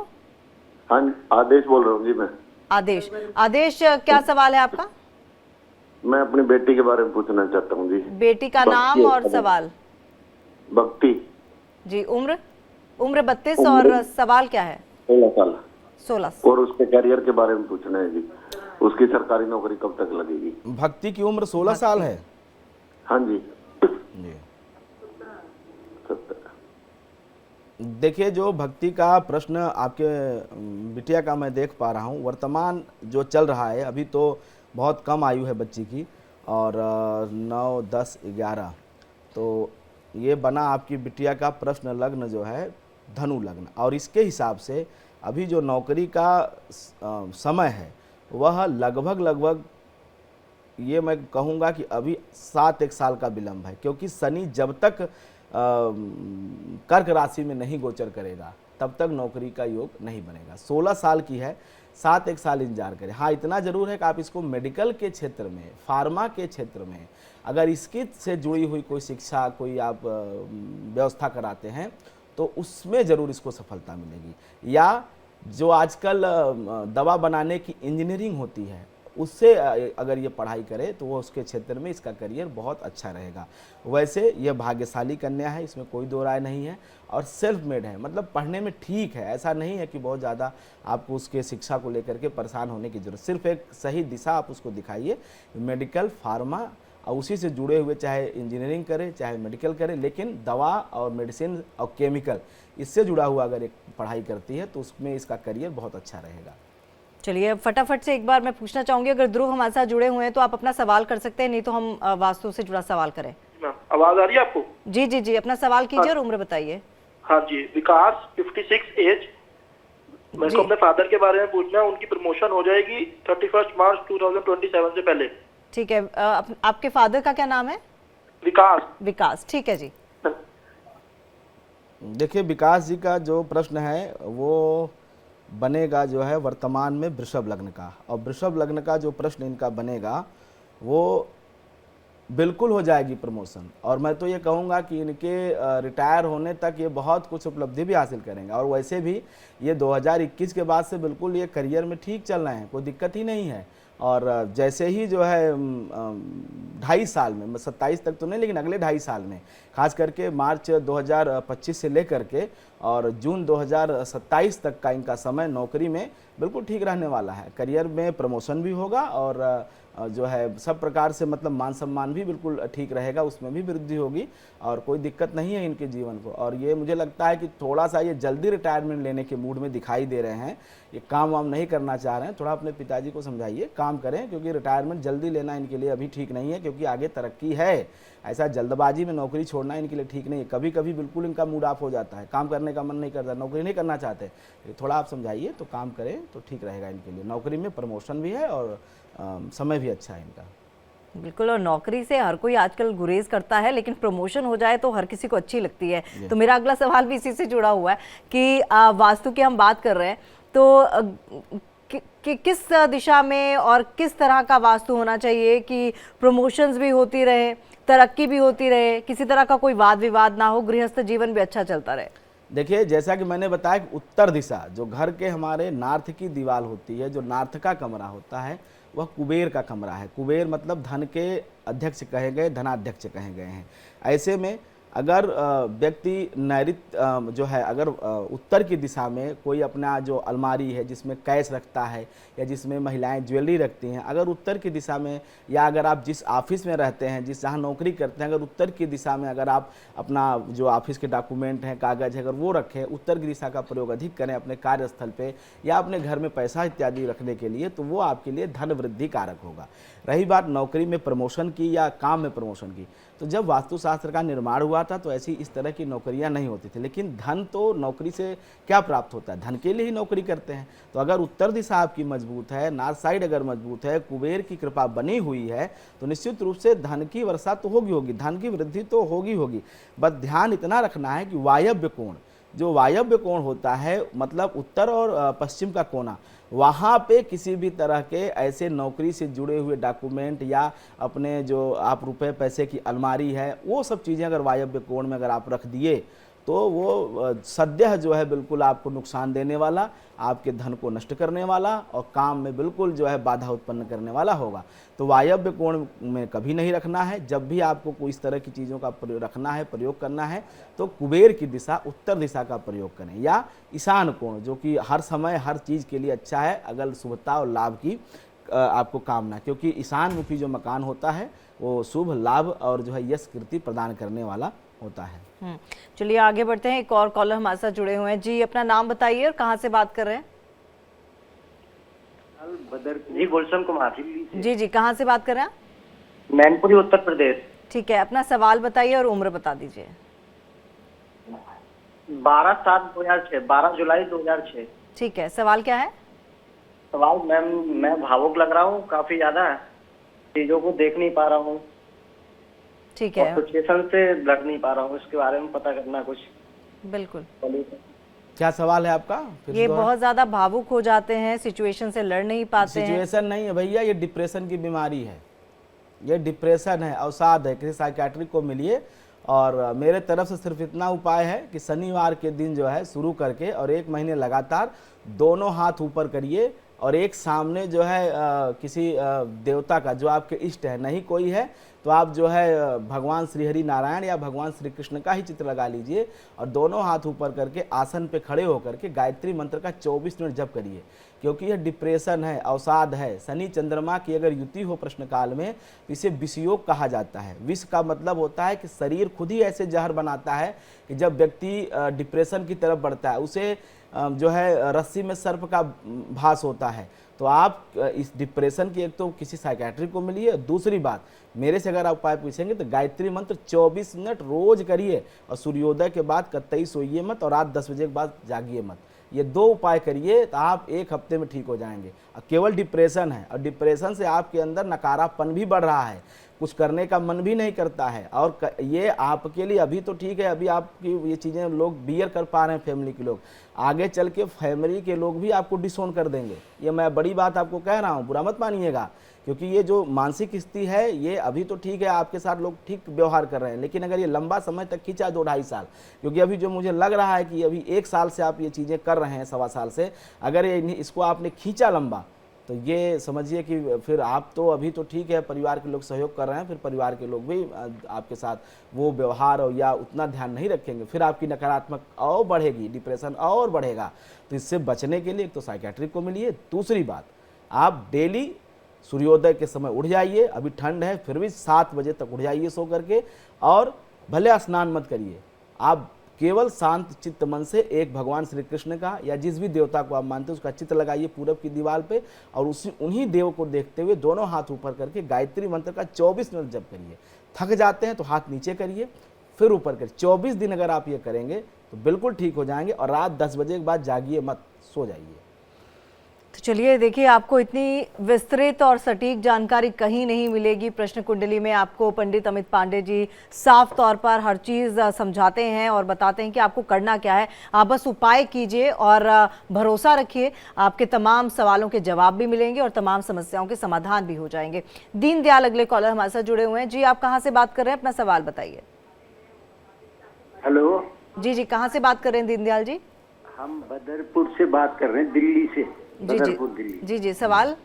हाँ, आदेश बोल रहा हूँ जी। मैं आदेश। आदेश, क्या सवाल है आपका? मैं अपनी बेटी के बारे में पूछना चाहता हूँ जी। बेटी का नाम और सवाल? भक्ति जी। उम्र? उम्र 32 और सवाल क्या है? 16 साल। 16। और उसके करियर के बारे में पूछना है जी। उसकी सरकारी नौकरी कब तक लगेगी? भक्ति की उम्र 16 साल है। हाँ जी। देखिए, जो भक्ति का प्रश्न आपके बिटिया का मैं देख पा रहा हूँ, वर्तमान जो चल रहा है, अभी तो बहुत कम आयु है बच्ची की, और 9, 10, 11, तो ये बना आपकी बिटिया का प्रश्न लग्न जो है धनु लग्न। और इसके हिसाब से अभी जो नौकरी का समय है वह लगभग ये मैं कहूँगा कि अभी 7-1 साल का विलंब है, क्योंकि शनि जब तक कर्क राशि में नहीं गोचर करेगा तब तक नौकरी का योग नहीं बनेगा। 16 साल की है, 7-1 साल इंतजार करें। हाँ, इतना जरूर है कि आप इसको मेडिकल के क्षेत्र में, फार्मा के क्षेत्र में अगर इसकी से जुड़ी हुई कोई शिक्षा, कोई आप व्यवस्था कराते हैं तो उसमें ज़रूर इसको सफलता मिलेगी। या जो आजकल दवा बनाने की इंजीनियरिंग होती है, उससे अगर ये पढ़ाई करे तो वो उसके क्षेत्र में इसका करियर बहुत अच्छा रहेगा। वैसे ये भाग्यशाली कन्या है, इसमें कोई दो राय नहीं है, और सेल्फ मेड है, मतलब पढ़ने में ठीक है। ऐसा नहीं है कि बहुत ज़्यादा आपको उसके शिक्षा को लेकर के परेशान होने की ज़रूरत, सिर्फ एक सही दिशा आप उसको दिखाइए। मेडिकल, फार्मा और उसी से जुड़े हुए, चाहे इंजीनियरिंग करे चाहे मेडिकल करे, लेकिन दवा और मेडिसिन और केमिकल इससे जुड़ा हुआ अगर एक पढ़ाई करती है तो उसमें इसका करियर बहुत अच्छा रहेगा। चलिए, फटाफट से एक बार मैं पूछना चाहूंगी, अगर ध्रुव हमारे साथ जुड़े हुए हैं तो आप अपना सवाल कर सकते हैं, नहीं तो हम वास्तु से जुड़ा सवाल करें। आवाज आ रही है आपको? जी जी जी, अपना सवाल कीजिए और उम्र बताइए। हाँ जी, विकास 56 एज। मेरे को अपने फादर के बारे में पूछना है, उनकी प्रमोशन हो जाएगी 31 मार्च 2027 से पहले। ठीक है, आपके फादर का क्या नाम है? विकास। विकास, ठीक है जी। देखिए, विकास जी का जो प्रश्न है वो बनेगा जो है वर्तमान में वृषभ लग्न का, और वृषभ लग्न का जो प्रश्न इनका बनेगा वो बिल्कुल हो जाएगी प्रमोशन। और मैं तो ये कहूँगा कि इनके रिटायर होने तक ये बहुत कुछ उपलब्धि भी हासिल करेंगे। और वैसे भी ये 2021 के बाद से बिल्कुल ये करियर में ठीक चल रहे हैं, कोई दिक्कत ही नहीं है। और जैसे ही जो है 2.5 साल में, 27 तक तो नहीं लेकिन अगले 2.5 साल में, खास करके मार्च 2025 से लेकर के और जून 2027 तक का इनका समय नौकरी में बिल्कुल ठीक रहने वाला है। करियर में प्रमोशन भी होगा और जो है सब प्रकार से मतलब मान सम्मान भी बिल्कुल ठीक रहेगा, उसमें भी वृद्धि होगी और कोई दिक्कत नहीं है इनके जीवन को। और ये मुझे लगता है कि थोड़ा सा ये जल्दी रिटायरमेंट लेने के मूड में दिखाई दे रहे हैं, ये काम वाम नहीं करना चाह रहे हैं। थोड़ा अपने पिताजी को समझाइए काम करें, क्योंकि रिटायरमेंट जल्दी लेना इनके लिए अभी ठीक नहीं है, क्योंकि आगे तरक्की है। ऐसा जल्दबाजी में नौकरी छोड़ना इनके लिए ठीक नहीं है। कभी कभी बिल्कुल इनका मूड ऑफ हो जाता है, काम करने का मन नहीं करता, नौकरी नहीं करना चाहते, थोड़ा आप समझाइए तो काम करें तो ठीक रहेगा इनके लिए। नौकरी में प्रमोशन भी है और समय भी अच्छा है इनका। बिल्कुल, और नौकरी से हर कोई आजकल गुरेज करता है, लेकिन प्रमोशन हो जाए तो हर किसी को अच्छी लगती है। तो मेरा अगला सवाल भी इसी से जुड़ा हुआ है कि वास्तु की हम बात कर रहे हैं तो किस दिशा में और किस तरह का वास्तु होना चाहिए कि प्रमोशंस भी होती रहे, तरक्की भी होती रहे, किसी तरह का कोई वाद विवाद ना हो, गृहस्थ जीवन भी अच्छा चलता रहे? देखिए, जैसा कि मैंने बताया कि उत्तर दिशा जो घर के हमारे नार्थ की दीवार होती है, जो नार्थ का कमरा होता है, वह कुबेर का कमरा है। कुबेर मतलब धन के अध्यक्ष कहे गए, धनाध्यक्ष कहे गए हैं। ऐसे में अगर व्यक्ति नैऋत्य जो है, अगर उत्तर की दिशा में कोई अपना जो अलमारी है जिसमें कैश रखता है या जिसमें महिलाएं ज्वेलरी रखती हैं, अगर उत्तर की दिशा में, या अगर आप जिस ऑफिस में रहते हैं, जिस जहाँ नौकरी करते हैं, अगर उत्तर की दिशा में अगर आप अपना जो ऑफिस के डॉक्यूमेंट हैं, कागज़ है, अगर वो रखें, उत्तर की दिशा का प्रयोग अधिक करें अपने कार्यस्थल पे या अपने घर में पैसा इत्यादि रखने के लिए, तो वो आपके लिए धन वृद्धि कारक होगा। रही बात नौकरी में प्रमोशन की या काम में प्रमोशन की, तो जब वास्तुशास्त्र का निर्माण हुआ था तो ऐसी इस तरह की नौकरियां नहीं होती थी। लेकिन धन तो नौकरी से क्या प्राप्त होता है, धन के लिए ही नौकरी करते हैं। तो अगर उत्तर दिशा आपकी मजबूत है, नॉर्थ साइड अगर मजबूत है, कुबेर की कृपा बनी हुई है, तो निश्चित रूप से धन की वर्षा तो होगी, धन की वृद्धि तो होगी। बस ध्यान इतना रखना है कि वायव्य कोण, जो वायव्य कोण होता है मतलब उत्तर और पश्चिम का कोना, वहाँ पे किसी भी तरह के ऐसे नौकरी से जुड़े हुए डॉक्यूमेंट या अपने जो आप रुपए पैसे की अलमारी है, वो सब चीज़ें अगर वायव्य कोण में अगर आप रख दिए तो वो सद्यः जो है बिल्कुल आपको नुकसान देने वाला, आपके धन को नष्ट करने वाला और काम में बिल्कुल जो है बाधा उत्पन्न करने वाला होगा। तो वायव्य कोण में कभी नहीं रखना है। जब भी आपको कोई इस तरह की चीज़ों का रखना है, प्रयोग करना है, तो कुबेर की दिशा उत्तर दिशा का प्रयोग करें, या ईशान कोण जो कि हर समय हर चीज़ के लिए अच्छा है, अगर शुभता और लाभ की आपको कामना, क्योंकि ईशान मुखी जो मकान होता है वो शुभ लाभ और जो है यश कीर्ति प्रदान करने वाला होता है। चलिए आगे बढ़ते हैं, एक और कॉलर हमारे साथ जुड़े हुए हैं। जी, अपना नाम बताइए और कहाँ से बात कर रहे हैं? जी, गुलशन कुमार जी जी, कहाँ से बात कर रहे हैं? मैनपुरी, उत्तर प्रदेश। ठीक है, अपना सवाल बताइए और उम्र बता दीजिए। 12/7/2006, 12 जुलाई 2006। ठीक है, सवाल क्या है? सवाल मैम, मैं भावुक लग रहा हूँ काफी ज्यादा, चीजों को देख नहीं पा रहा हूँ, ठीक है, सिचुएशन से लड़ नहीं पा रहा हूँ, इसके बारे में पता करना कुछ। बिल्कुल। क्या सवाल है आपका? ये बहुत ज्यादा भावुक हो जाते हैं, सिचुएशन से लड़ नहीं पाते हैं। सिचुएशन नहीं है भैया, ये डिप्रेशन की बीमारी है, ये डिप्रेशन है, अवसाद है। किसी साइकियाट्रिक को मिलिए, और मेरे तरफ से सिर्फ इतना उपाय है कि शनिवार के दिन जो है शुरू करके और 1 महीने लगातार दोनों हाथ ऊपर करिए, और एक सामने जो है किसी देवता का जो आपके इष्ट है, नहीं कोई है तो आप जो है भगवान श्री हरि नारायण या भगवान श्री कृष्ण का ही चित्र लगा लीजिए, और दोनों हाथ ऊपर करके आसन पे खड़े होकर के गायत्री मंत्र का 24 मिनट जप करिए। क्योंकि यह डिप्रेशन है, अवसाद है, शनि चंद्रमा की अगर युति हो प्रश्न काल में तो इसे विषयोग कहा जाता है। विष का मतलब होता है कि शरीर खुद ही ऐसे जहर बनाता है कि जब व्यक्ति डिप्रेशन की तरफ बढ़ता है, उसे जो है रस्सी में सर्प का भास होता है। तो आप इस डिप्रेशन की एक तो किसी साइकियाट्रिक को मिलिए, दूसरी बात मेरे से अगर आप उपाय पूछेंगे तो गायत्री मंत्र 24 मिनट रोज करिए, और सूर्योदय के बाद कतई सोइए मत, और रात 10 बजे के बाद जागिए मत। ये 2 उपाय करिए तो आप 1 हफ्ते में ठीक हो जाएंगे। केवल डिप्रेशन है, और डिप्रेशन से आपके अंदर नकारापन भी बढ़ रहा है, कुछ करने का मन भी नहीं करता है, और ये आपके लिए अभी तो ठीक है, अभी आपकी ये चीज़ें लोग बियर कर पा रहे हैं फैमिली के लोग, आगे चल के फैमिली के लोग भी आपको डिसोन कर देंगे। ये मैं बड़ी बात आपको कह रहा हूँ, बुरा मत मानिएगा, क्योंकि ये जो मानसिक स्थिति है ये अभी तो ठीक है, आपके साथ लोग ठीक व्यवहार कर रहे हैं, लेकिन अगर ये लंबा समय तक खींचा 2-2.5 साल, क्योंकि अभी जो मुझे लग रहा है कि अभी 1 साल से आप ये चीज़ें कर रहे हैं, 1.25 साल से, अगर इसको आपने खींचा लंबा, तो ये समझिए कि फिर आप तो अभी तो ठीक है, परिवार के लोग सहयोग कर रहे हैं, फिर परिवार के लोग भी आपके साथ वो व्यवहार और या उतना ध्यान नहीं रखेंगे, फिर आपकी नकारात्मक और बढ़ेगी, डिप्रेशन और बढ़ेगा। तो इससे बचने के लिए एक तो साइकियाट्रिक को मिलिए, दूसरी बात आप डेली सूर्योदय के समय उठ जाइए, अभी ठंड है फिर भी 7 बजे तक उठ जाइए सो करके, और भले स्नान मत करिए, आप केवल शांत चित्त मन से एक भगवान श्री कृष्ण का या जिस भी देवता को आप मानते हैं उसका चित्र लगाइए पूरब की दीवार पे, और उन्हीं देव को देखते हुए दोनों हाथ ऊपर करके गायत्री मंत्र का 24 मिनट जप करिए। थक जाते हैं तो हाथ नीचे करिए, फिर ऊपर करिए। 24 दिन अगर आप ये करेंगे तो बिल्कुल ठीक हो जाएंगे। और रात 10 बजे के बाद जागिए मत, सो जाइए। तो चलिए देखिए, आपको इतनी विस्तृत और सटीक जानकारी कहीं नहीं मिलेगी। प्रश्न कुंडली में आपको पंडित अमित पांडे जी साफ तौर पर हर चीज़ समझाते हैं और बताते हैं कि आपको करना क्या है। आप बस उपाय कीजिए और भरोसा रखिए, आपके तमाम सवालों के जवाब भी मिलेंगे और तमाम समस्याओं के समाधान भी हो जाएंगे। दीनदयाल अगले कॉलर हमारे साथ जुड़े हुए हैं। जी, आप कहाँ से बात कर रहे हैं, अपना सवाल बताइए। हेलो जी जी, कहाँ से बात कर रहे हैं दीनदयाल जी? हम बदरपुर से बात कर रहे हैं, दिल्ली से। जी बदरपुर जी दिल्ली। जी जी, सवाल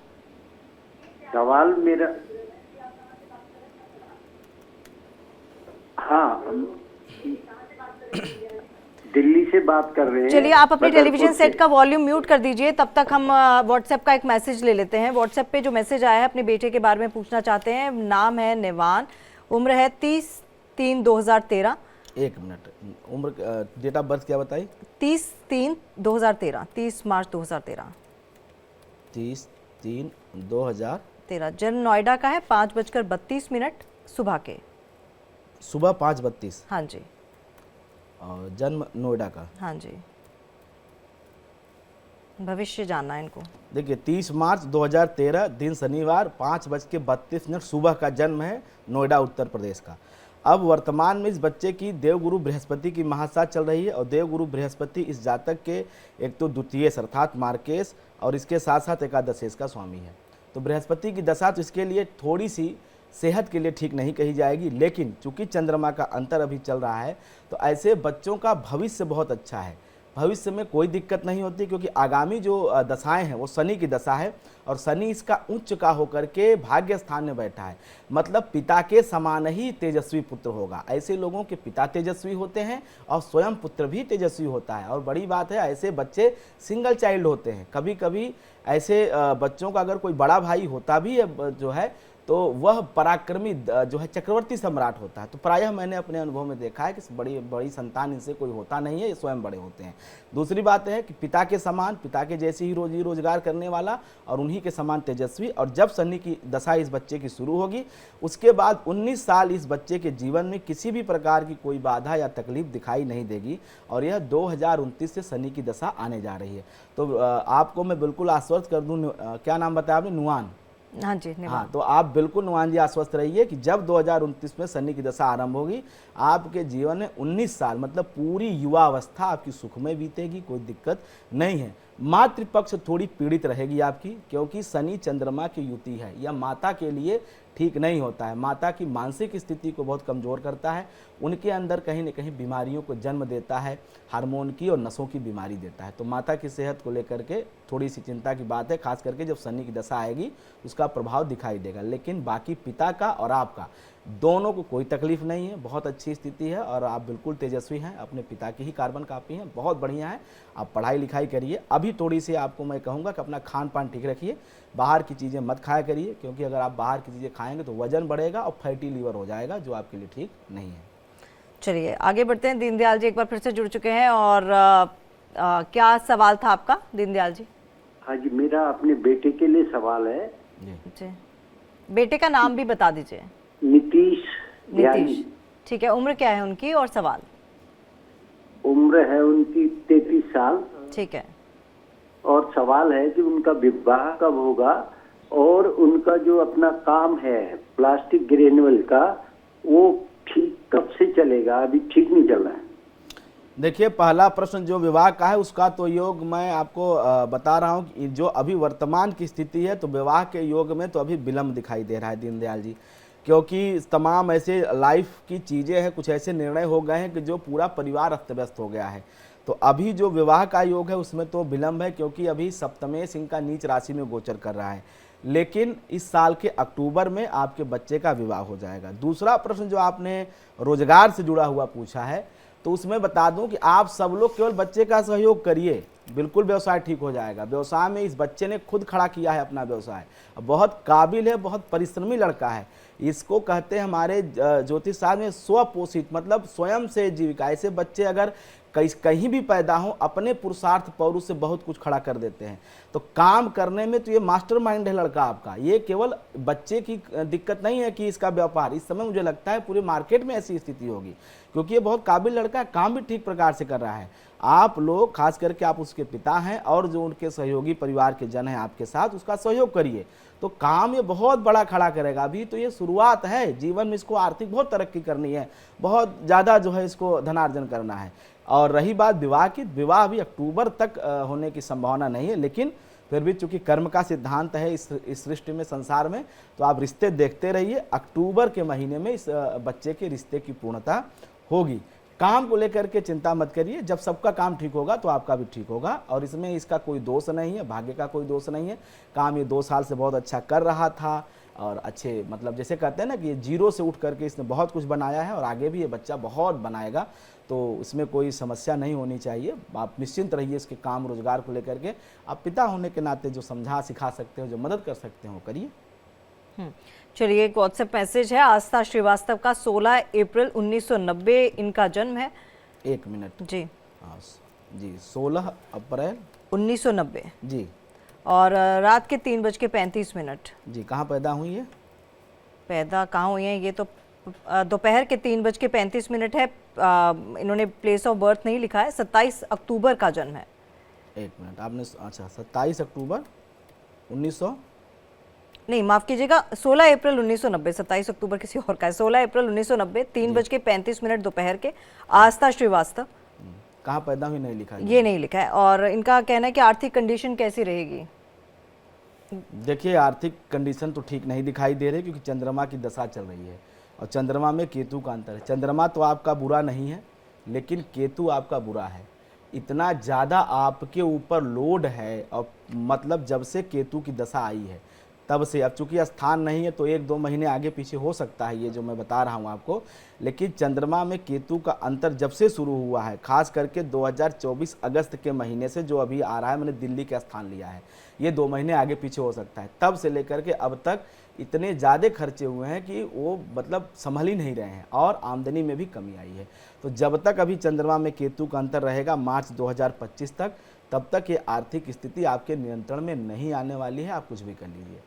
मेरा, हाँ, दिल्ली से बात कर रहे हैं। चलिए, आप अपने बदरपुर टेलीविजन से। सेट का वॉल्यूम म्यूट कर दीजिए, तब तक हम व्हाट्सएप का एक मैसेज ले लेते हैं। व्हाट्सएप पे जो मैसेज आया है, अपने बेटे के बारे में पूछना चाहते हैं। नाम है निवान, उम्र है 30/3/2013। एक मिनट, उम्र, डेट ऑफ बर्थ क्या बताई? 30/3/2013, 30 मार्च 2013। 30/3/2013। जन्म नोएडा का है, 5:32 सुबह के। सुबह 5:32। हाँ जी, और जन्म नोएडा का। हाँ जी। भविष्य जानना है इनको। देखिए, 30 मार्च 2013 दिन शनिवार, 5:32 सुबह का जन्म है, नोएडा उत्तर प्रदेश का। अब वर्तमान में इस बच्चे की देवगुरु बृहस्पति की महासाथ चल रही है। और देवगुरु बृहस्पति इस जातक के एक तो द्वितीय अर्थात मार्केश और इसके साथ साथ एकादशेश का स्वामी है। तो बृहस्पति की दशा तो इसके लिए थोड़ी सी सेहत के लिए ठीक नहीं कही जाएगी, लेकिन चूंकि चंद्रमा का अंतर अभी चल रहा है तो ऐसे बच्चों का भविष्य बहुत अच्छा है। भविष्य में कोई दिक्कत नहीं होती, क्योंकि आगामी जो दशाएं हैं वो शनि की दशा है और शनि इसका उच्च का होकर के भाग्य स्थान में बैठा है। मतलब पिता के समान ही तेजस्वी पुत्र होगा। ऐसे लोगों के पिता तेजस्वी होते हैं और स्वयं पुत्र भी तेजस्वी होता है। और बड़ी बात है, ऐसे बच्चे सिंगल चाइल्ड होते हैं। कभी कभी ऐसे बच्चों का अगर कोई बड़ा भाई होता भी है जो है, तो वह पराक्रमी जो है चक्रवर्ती सम्राट होता है। तो प्रायः मैंने अपने अनुभव में देखा है कि बड़ी बड़ी संतान इनसे कोई होता नहीं है, ये स्वयं बड़े होते हैं। दूसरी बात है कि पिता के समान, पिता के जैसे ही रोजी रोजगार करने वाला और उन्हीं के समान तेजस्वी। और जब शनि की दशा इस बच्चे की शुरू होगी, उसके बाद 19 साल इस बच्चे के जीवन में किसी भी प्रकार की कोई बाधा या तकलीफ दिखाई नहीं देगी। और यह 2029 से शनि की दशा आने जा रही है। तो आपको मैं बिल्कुल आश्वस्त कर दूँ, क्या नाम बताया आपने? नुआन। हाँ जी, हाँ, तो आप बिल्कुल नुआन जी आश्वस्त रहिए कि जब 2029 में शनि की दशा आरंभ होगी, आपके जीवन में 19 साल मतलब पूरी युवा अवस्था आपकी सुखमय बीतेगी, कोई दिक्कत नहीं है। मातृपक्ष थोड़ी पीड़ित रहेगी आपकी, क्योंकि शनि चंद्रमा की युति है। यह माता के लिए ठीक नहीं होता है। माता की मानसिक स्थिति को बहुत कमज़ोर करता है। उनके अंदर कहीं न कहीं बीमारियों को जन्म देता है, हार्मोन की और नसों की बीमारी देता है। तो माता की सेहत को लेकर के थोड़ी सी चिंता की बात है, खास करके जब शनि की दशा आएगी उसका प्रभाव दिखाई देगा। लेकिन बाकी पिता का और आपका दोनों को कोई तकलीफ नहीं है, बहुत अच्छी स्थिति है। और आप बिल्कुल तेजस्वी हैं, अपने पिता की ही कार्बन कापी हैं, बहुत बढ़िया है। आप पढ़ाई लिखाई करिए। अभी थोड़ी सी आपको मैं कहूँगा कि अपना खान पान ठीक रखिए, बाहर की चीज़ें मत खाया करिए, क्योंकि अगर आप बाहर की चीज़ें खाएंगे तो वजन बढ़ेगा और फैटी लीवर हो जाएगा, जो आपके लिए ठीक नहीं है। चलिए आगे बढ़ते हैं। दीनदयाल जी एक बार फिर से जुड़ चुके हैं और क्या सवाल था आपका दीनदयाल जी? हाँ जी, मेरा अपने बेटे के लिए सवाल है। जी, बेटे का नाम भी बता दीजिए। नीतीश। नीतीश, ठीक है। उम्र क्या है उनकी और सवाल? उम्र है उनकी 33 साल। ठीक है। और सवाल है कि उनका विवाह कब होगा और उनका जो अपना काम है प्लास्टिक ग्रेन्युअल का, वो ठीक कब से चलेगा? अभी ठीक नहीं चल रहा है। देखिए, पहला प्रश्न जो विवाह का है उसका तो योग मैं आपको बता रहा हूँ कि जो अभी वर्तमान की स्थिति है, तो विवाह के योग में तो अभी विलम्ब दिखाई दे रहा है दीनदयाल जी, क्योंकि तमाम ऐसे लाइफ की चीज़ें हैं, कुछ ऐसे निर्णय हो गए हैं कि जो पूरा परिवार अस्त व्यस्त हो गया है। तो अभी जो विवाह का योग है उसमें तो विलम्ब है, क्योंकि अभी सप्तमेश इनका नीच राशि में गोचर कर रहा है। लेकिन इस साल के अक्टूबर में आपके बच्चे का विवाह हो जाएगा। दूसरा प्रश्न जो आपने रोजगार से जुड़ा हुआ पूछा है, तो उसमें बता दूं कि आप सब लोग केवल बच्चे का सहयोग करिए, बिल्कुल व्यवसाय ठीक हो जाएगा। व्यवसाय में इस बच्चे ने खुद खड़ा किया है अपना व्यवसाय, बहुत काबिल है, बहुत परिश्रमी लड़का है। इसको कहते हैं हमारे ज्योतिष शास्त्र में स्वपोषित, मतलब स्वयं से जीविका। ऐसे बच्चे अगर कहीं भी पैदा हो, अपने पुरुषार्थ पौरुष से बहुत कुछ खड़ा कर देते हैं। तो काम करने में तो ये मास्टरमाइंड है लड़का आपका। ये केवल बच्चे की दिक्कत नहीं है कि इसका व्यापार, इस समय मुझे लगता है पूरे मार्केट में ऐसी स्थिति होगी, क्योंकि ये बहुत काबिल लड़का है, काम भी ठीक प्रकार से कर रहा है। आप लोग, खास करके आप उसके पिता हैं और जो उनके सहयोगी परिवार के जन हैं आपके साथ, उसका सहयोग करिए तो काम ये बहुत बड़ा खड़ा करेगा। अभी तो ये शुरुआत है, जीवन में इसको आर्थिक बहुत तरक्की करनी है, बहुत ज़्यादा जो है इसको धनार्जन करना है। और रही बात विवाह की, विवाह अभी अक्टूबर तक होने की संभावना नहीं है, लेकिन फिर भी चूंकि कर्म का सिद्धांत है इस सृष्टि में, संसार में, तो आप रिश्ते देखते रहिए। अक्टूबर के महीने में इस बच्चे के रिश्ते की पूर्णता होगी। काम को लेकर के चिंता मत करिए, जब सबका काम ठीक होगा तो आपका भी ठीक होगा, और इसमें इसका कोई दोष नहीं है, भाग्य का कोई दोष नहीं है। काम ये 2 साल से बहुत अच्छा कर रहा था, और अच्छे, मतलब जैसे कहते हैं ना कि ये जीरो से उठ करके इसने बहुत कुछ बनाया है, और आगे भी ये बच्चा बहुत बनाएगा। तो इसमें कोई समस्या नहीं होनी चाहिए। आप निश्चिंत रहिए इसके काम रोजगार को लेकर के। आप पिता होने के नाते जो समझा सिखा सकते हो, जो मदद कर सकते हो, करिए। चलिए, एक व्हाट्सएप मैसेज है आस्था श्रीवास्तव का। 16 अप्रैल 1990 इनका जन्म है। 1 मिनट जी। हाँ जी, 16 अप्रैल 1990 जी। और रात के 3:35 जी। कहाँ पैदा हुई है? पैदा कहाँ हुई है ये तो दोपहर के 3:35 है। इन्होंने प्लेस ऑफ बर्थ नहीं लिखा है। 27 अक्टूबर का जन्म है। 1 मिनट, आपने, अच्छा 27 अक्टूबर 1900, नहीं माफ कीजिएगा, 16 अप्रैल 1990। 27 अक्टूबर किसी और का है। 16 अप्रैल 1990 3:35 दोपहर के। आस्था श्रीवास्तव। कहाँ पैदा हुई नहीं लिखा है, ये नहीं लिखा है। और इनका कहना है कि आर्थिक कंडीशन कैसी रहेगी? देखिए, आर्थिक कंडीशन तो ठीक नहीं दिखाई दे रही, क्योंकि चंद्रमा की दशा चल रही है और चंद्रमा में केतु का अंतर है। चंद्रमा तो आपका बुरा नहीं है, लेकिन केतु आपका बुरा है। इतना ज़्यादा आपके ऊपर लोड है, और मतलब जब से केतु की दशा आई है तब से, अब चूंकि स्थान नहीं है तो 1-2 महीने आगे पीछे हो सकता है, ये जो मैं बता रहा हूँ आपको। लेकिन चंद्रमा में केतु का अंतर जब से शुरू हुआ है, खास करके 2024 अगस्त के महीने से जो अभी आ रहा है, मैंने दिल्ली का स्थान लिया है, ये 2 महीने आगे पीछे हो सकता है। तब से लेकर के अब तक इतने ज़्यादा खर्चे हुए हैं कि वो मतलब संभल ही नहीं रहे हैं, और आमदनी में भी कमी आई है। तो जब तक अभी चंद्रमा में केतु का अंतर रहेगा मार्च 2025 तक, तब तक ये आर्थिक स्थिति आपके नियंत्रण में नहीं आने वाली है। आप कुछ भी कर लीजिए।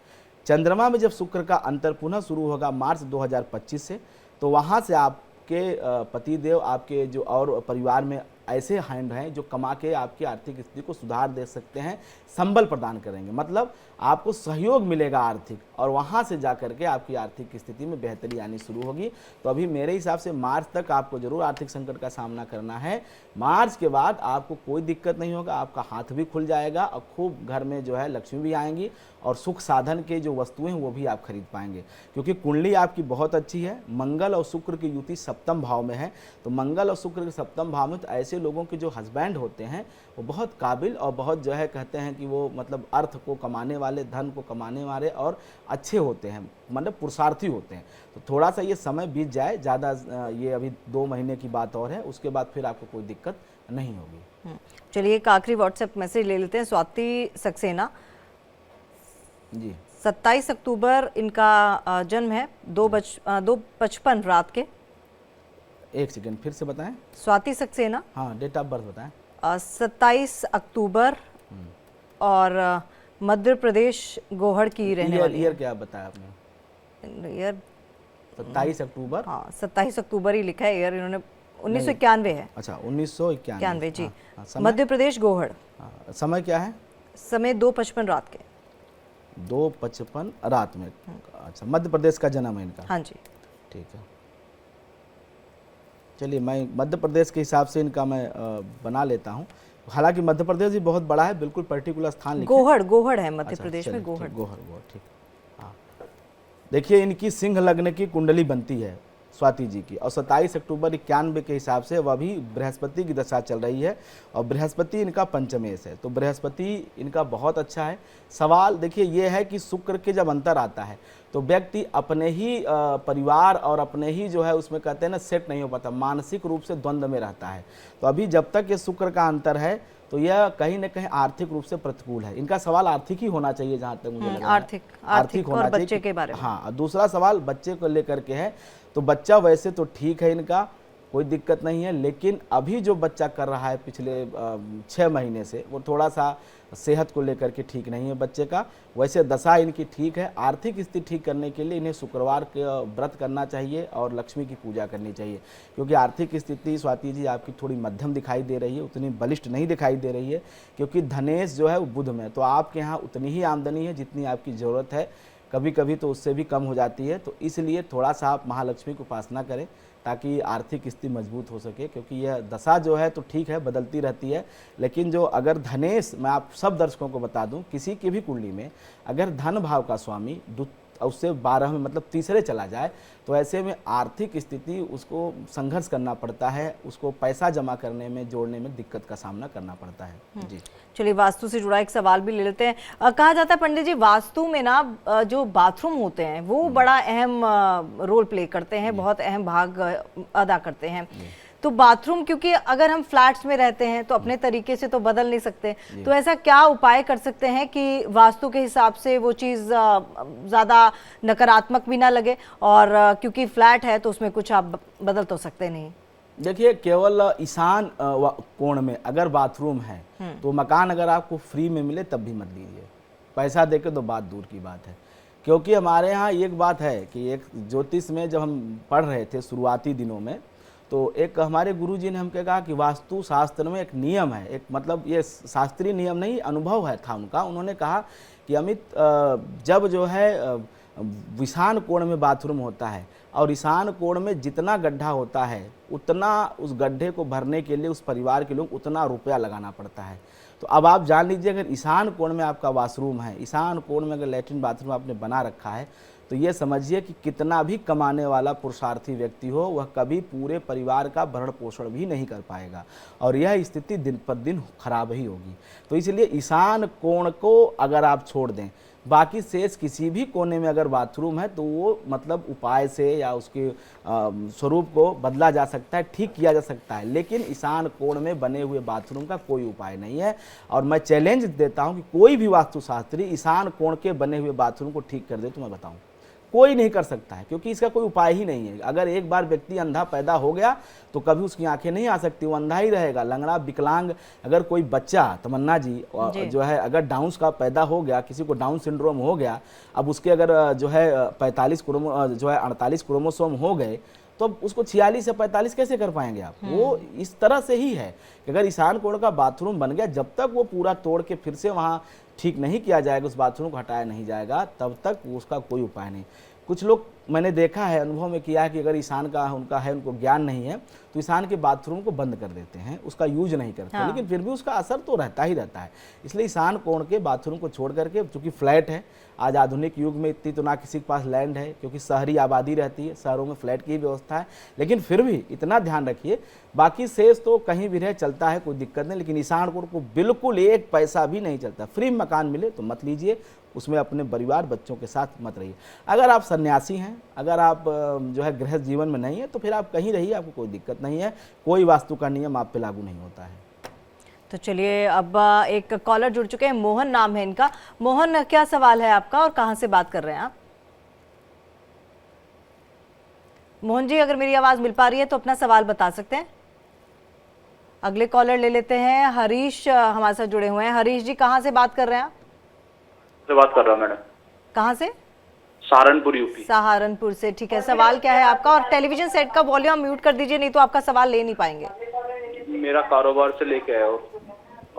चंद्रमा में जब शुक्र का अंतर पुनः शुरू होगा मार्च 2025 से, तो वहाँ से आपके पतिदेव, आपके जो और परिवार में ऐसे हैंड हैं जो कमा के आपकी आर्थिक स्थिति को सुधार दे सकते हैं, संबल प्रदान करेंगे, मतलब आपको सहयोग मिलेगा आर्थिक, और वहाँ से जा करके आपकी आर्थिक स्थिति में बेहतरी आनी शुरू होगी। तो अभी मेरे हिसाब से मार्च तक आपको जरूर आर्थिक संकट का सामना करना है। मार्च के बाद आपको कोई दिक्कत नहीं होगा, आपका हाथ भी खुल जाएगा, और खूब घर में जो है लक्ष्मी भी आएंगी, और सुख साधन के जो वस्तुएं हैं वो भी आप खरीद पाएंगे, क्योंकि कुंडली आपकी बहुत अच्छी है। मंगल और शुक्र की युति सप्तम भाव में है, तो मंगल और शुक्र के सप्तम भाव में, तो ऐसे लोगों के जो हस्बैंड होते हैं वो बहुत काबिल और बहुत जो है कहते हैं कि वो मतलब अर्थ को कमाने वाले, धन को कमाने वाले और अच्छे होते हैं, मतलब पुरुषार्थी होते हैं। तो थोड़ा सा ये समय बीत जाए, ज़्यादा ये अभी 2 महीने की बात और है, उसके बाद फिर आपको कोई दिक्कत नहीं होगी। चलिए, एक आखिरी व्हाट्सएप मैसेज ले लेते हैं। स्वाति सक्सेना जी। 27 अक्टूबर इनका जन्म है। 2:55 रात के। 1 सेकेंड, फिर से बताएं। स्वाति सक्सेना। हाँ, डेट ऑफ बर्थ बताएं। 27 अक्टूबर, और मध्य प्रदेश गोहड़ की रहने वाली है। ईयर क्या बताया आपने? ईयर 27 अक्टूबर। हाँ, 27 अक्टूबर ही लिखा है। ईयर इन्होंने 1991 है। अच्छा, 1991 जी। हाँ, मध्य प्रदेश गोहड़। समय क्या है? समय 2:55 रात के। 2:55 रात में। अच्छा, मध्य प्रदेश का जन्म है इनका? हाँ जी। ठीक है, चलिए मैं मध्य प्रदेश के हिसाब से इनका मैं बना लेता हूँ। हालांकि मध्य प्रदेश भी बहुत बड़ा है, बिल्कुल पर्टिकुलर स्थान लिखा है। गोहड़ है मध्य प्रदेश में। गोहड़। ठीक। हाँ, देखिए इनकी सिंह लग्न की कुंडली बनती है स्वाति जी की, और 27 अक्टूबर 91 के हिसाब से वह भी बृहस्पति की दशा चल रही है, और बृहस्पति इनका पंचमेश है, तो बृहस्पति इनका बहुत अच्छा है। सवाल देखिए ये है कि शुक्र के जब अंतर आता है तो व्यक्ति अपने ही परिवार और अपने ही जो है उसमें कहते हैं ना सेट नहीं हो पाता, मानसिक रूप से द्वंद्व में रहता है। तो अभी जब तक ये शुक्र का अंतर है तो यह कहीं ना कहीं आर्थिक रूप से प्रतिकूल है। इनका सवाल आर्थिक ही होना चाहिए जहाँ तक मुझे लग रहा है। आर्थिक होना और चाहिए बच्चे के बारे में। हाँ, दूसरा सवाल बच्चे को लेकर के है, तो बच्चा वैसे तो ठीक है, इनका कोई दिक्कत नहीं है, लेकिन अभी जो बच्चा कर रहा है पिछले 6 महीने से, वो थोड़ा सा सेहत को लेकर के ठीक नहीं है बच्चे का। वैसे दशा इनकी ठीक है। आर्थिक स्थिति ठीक करने के लिए इन्हें शुक्रवार के व्रत करना चाहिए और लक्ष्मी की पूजा करनी चाहिए, क्योंकि आर्थिक स्थिति स्वाति जी आपकी थोड़ी मध्यम दिखाई दे रही है, उतनी बलिष्ठ नहीं दिखाई दे रही है, क्योंकि धनेश जो है वो बुध में, तो आपके यहाँ उतनी ही आमदनी है जितनी आपकी ज़रूरत है, कभी कभी तो उससे भी कम हो जाती है। तो इसलिए थोड़ा सा आप महालक्ष्मी की उपासना करें ताकि आर्थिक स्थिति मजबूत हो सके, क्योंकि यह दशा जो है तो ठीक है, बदलती रहती है, लेकिन जो अगर धनेश, मैं आप सब दर्शकों को बता दूं, किसी की भी कुंडली में अगर धन भाव का स्वामी उससे 12 में मतलब तीसरे चला जाए, तो ऐसे में आर्थिक स्थिति उसको संघर्ष करना पड़ता है, उसको पैसा जमा करने में, जोड़ने में दिक्कत का सामना करना पड़ता है। जी चलिए, वास्तु से जुड़ा एक सवाल भी ले लेते हैं। कहा जाता है पंडित जी, वास्तु में ना जो बाथरूम होते हैं वो बड़ा अहम रोल प्ले करते हैं, बहुत अहम भाग अदा करते हैं। तो बाथरूम, क्योंकि अगर हम फ्लैट्स में रहते हैं तो अपने तरीके से तो बदल नहीं सकते, तो ऐसा क्या उपाय कर सकते हैं कि वास्तु के हिसाब से वो चीज़ ज़्यादा नकारात्मक भी ना लगे, और क्योंकि फ्लैट है तो उसमें कुछ आप बदल तो सकते नहीं। देखिए, केवल ईशान कोण में अगर बाथरूम है तो मकान अगर आपको फ्री में मिले तब भी मत लीजिए, पैसा देके तो बात दूर की बात है। क्योंकि हमारे यहाँ एक बात है कि एक ज्योतिष में जब हम पढ़ रहे थे शुरुआती दिनों में, तो एक हमारे गुरुजी ने हमको कहा कि वास्तु शास्त्र में एक नियम है, एक मतलब ये शास्त्रीय नियम नहीं, अनुभव है था उनका। उन्होंने कहा कि अमित, जब जो है ईशान कोण में बाथरूम होता है और ईशान कोण में जितना गड्ढा होता है उतना उस गड्ढे को भरने के लिए उस परिवार के लोग उतना रुपया लगाना पड़ता है। तो अब आप जान लीजिए, अगर ईशान कोण में आपका वाशरूम है, ईशान कोण में अगर लैट्रिन बाथरूम आपने बना रखा है, तो ये समझिए कि कितना भी कमाने वाला पुरुषार्थी व्यक्ति हो, वह कभी पूरे परिवार का भरण पोषण भी नहीं कर पाएगा, और यह स्थिति दिन पर दिन खराब ही होगी। तो इसलिए ईशान कोण को अगर आप छोड़ दें, बाकी शेष किसी भी कोने में अगर बाथरूम है तो वो मतलब उपाय से या उसके स्वरूप को बदला जा सकता है, ठीक किया जा सकता है, लेकिन ईशान कोण में बने हुए बाथरूम का कोई उपाय नहीं है। और मैं चैलेंज देता हूं कि कोई भी वास्तुशास्त्री ईशान कोण के बने हुए बाथरूम को ठीक कर दे तो मैं बताऊं, कोई नहीं कर सकता है, क्योंकि इसका कोई उपाय ही नहीं है। अगर एक बार व्यक्ति अंधा पैदा हो गया तो कभी उसकी आंखें नहीं आ सकती, वो अंधा ही रहेगा, लंगड़ा, विकलांग। अगर कोई बच्चा, तमन्ना जी जो है, अगर डाउन का पैदा हो गया, किसी को डाउन सिंड्रोम हो गया, अब उसके अगर जो है 48 क्रोमोसोम हो गए, तो अब उसको 46 या 45 कैसे कर पाएंगे आप? वो इस तरह से ही है कि अगर ईशान कोण का बाथरूम बन गया, जब तक वो पूरा तोड़ के फिर से वहाँ ठीक नहीं किया जाएगा, उस बाथरूम को हटाया नहीं जाएगा, तब तक उसका कोई उपाय नहीं। कुछ लोग मैंने देखा है, अनुभव में किया है कि अगर ईशान का उनको ज्ञान नहीं है तो ईशान के बाथरूम को बंद कर देते हैं, उसका यूज नहीं करते। हाँ। लेकिन फिर भी उसका असर तो रहता ही रहता है। इसलिए ईशान कोण के बाथरूम को छोड़ करके, चूंकि फ्लैट है, आज आधुनिक युग में इतनी तो ना किसी के पास लैंड है, क्योंकि शहरी आबादी रहती है, शहरों में फ्लैट की व्यवस्था है, लेकिन फिर भी इतना ध्यान रखिए, बाकी शेष तो कहीं भी रहे चलता है, कोई दिक्कत नहीं, लेकिन ईशान कोण को बिल्कुल एक पैसा भी नहीं चलता। फ्री मकान मिले तो मत लीजिए, उसमें अपने परिवार बच्चों के साथ मत रहिए। अगर आप सन्यासी हैं, अगर आप जो है गृहस्थ जीवन में नहीं है, तो फिर आप कहीं रहिए, आपको कोई दिक्कत नहीं है, कोई वास्तु का नियम आप पे लागू नहीं होता है। तो चलिए, अब एक कॉलर जुड़ चुके हैं, मोहन नाम है इनका। मोहन, क्या सवाल है आपका और कहां से बात कर रहे हैं आप? मोहन जी, अगर मेरी आवाज मिल पा रही है तो अपना सवाल बता सकते हैं। अगले कॉलर ले लेते हैं, हरीश हमारे साथ जुड़े हुए हैं। हरीश जी, कहां से बात कर रहे हैं आप? से बात कर रहा हूं मैडम। कहां से? सहारनपुर, यूपी। सहारनपुर से, ठीक है। सवाल क्या है आपका? और टेलीविजन सेट का वॉल्यूम म्यूट कर दीजिए, नहीं तो आपका सवाल ले नहीं पाएंगे। मेरा कारोबार से लेके आया और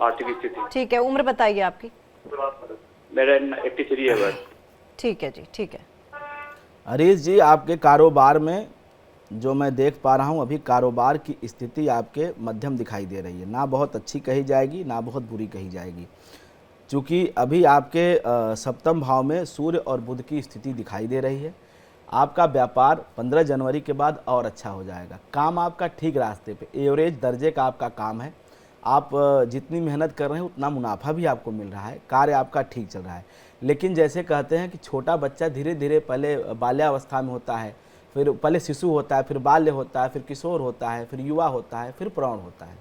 आर्थिक स्थिति। ठीक है, उम्र बताइए आपकी। मेरा 83 है बस। ठीक है जी, ठीक है। हरीश जी, आपके कारोबार में जो मैं देख पा रहा हूं, अभी कारोबार की स्थिति आपके मध्यम दिखाई दे रही है, ना बहुत अच्छी कही जाएगी ना बहुत बुरी कही जाएगी, क्योंकि अभी आपके सप्तम भाव में सूर्य और बुध की स्थिति दिखाई दे रही है। आपका व्यापार 15 जनवरी के बाद और अच्छा हो जाएगा। काम आपका ठीक रास्ते पे, एवरेज दर्जे का आपका काम है। आप जितनी मेहनत कर रहे हैं उतना मुनाफा भी आपको मिल रहा है, कार्य आपका ठीक चल रहा है। लेकिन जैसे कहते हैं कि छोटा बच्चा धीरे धीरे पहले बाल्यावस्था में होता है, फिर पहले शिशु होता है, फिर बाल्य होता है, फिर किशोर होता है, फिर युवा होता है, फिर प्रौढ़ होता है।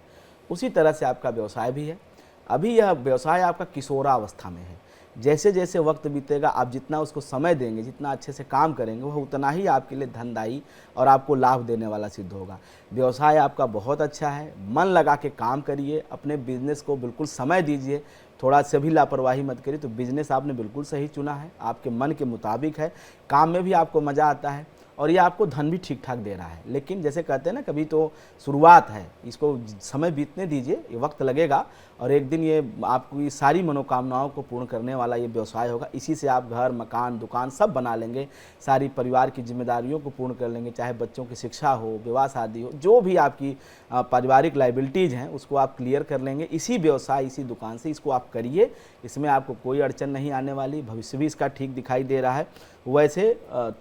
उसी तरह से आपका व्यवसाय भी है। अभी यह व्यवसाय आपका किशोरावस्था में है। जैसे जैसे वक्त बीतेगा, आप जितना उसको समय देंगे, जितना अच्छे से काम करेंगे, वह उतना ही आपके लिए धनदायी और आपको लाभ देने वाला सिद्ध होगा। व्यवसाय आपका बहुत अच्छा है, मन लगा के काम करिए, अपने बिजनेस को बिल्कुल समय दीजिए, थोड़ा सा भी लापरवाही मत करिए। तो बिजनेस आपने बिल्कुल सही चुना है, आपके मन के मुताबिक है, काम में भी आपको मज़ा आता है और ये आपको धन भी ठीक ठाक दे रहा है। लेकिन जैसे कहते हैं ना, कभी तो शुरुआत है, इसको समय बीतने दीजिए, ये वक्त लगेगा और एक दिन ये आपकी सारी मनोकामनाओं को पूर्ण करने वाला ये व्यवसाय होगा। इसी से आप घर, मकान, दुकान सब बना लेंगे, सारी परिवार की जिम्मेदारियों को पूर्ण कर लेंगे, चाहे बच्चों की शिक्षा हो, विवाह शादी हो, जो भी आपकी पारिवारिक लाइबिलिटीज़ हैं उसको आप क्लियर कर लेंगे इसी व्यवसाय, इसी दुकान से। इसको आप करिए, इसमें आपको कोई अड़चन नहीं आने वाली, भविष्य भी इसका ठीक दिखाई दे रहा है। वैसे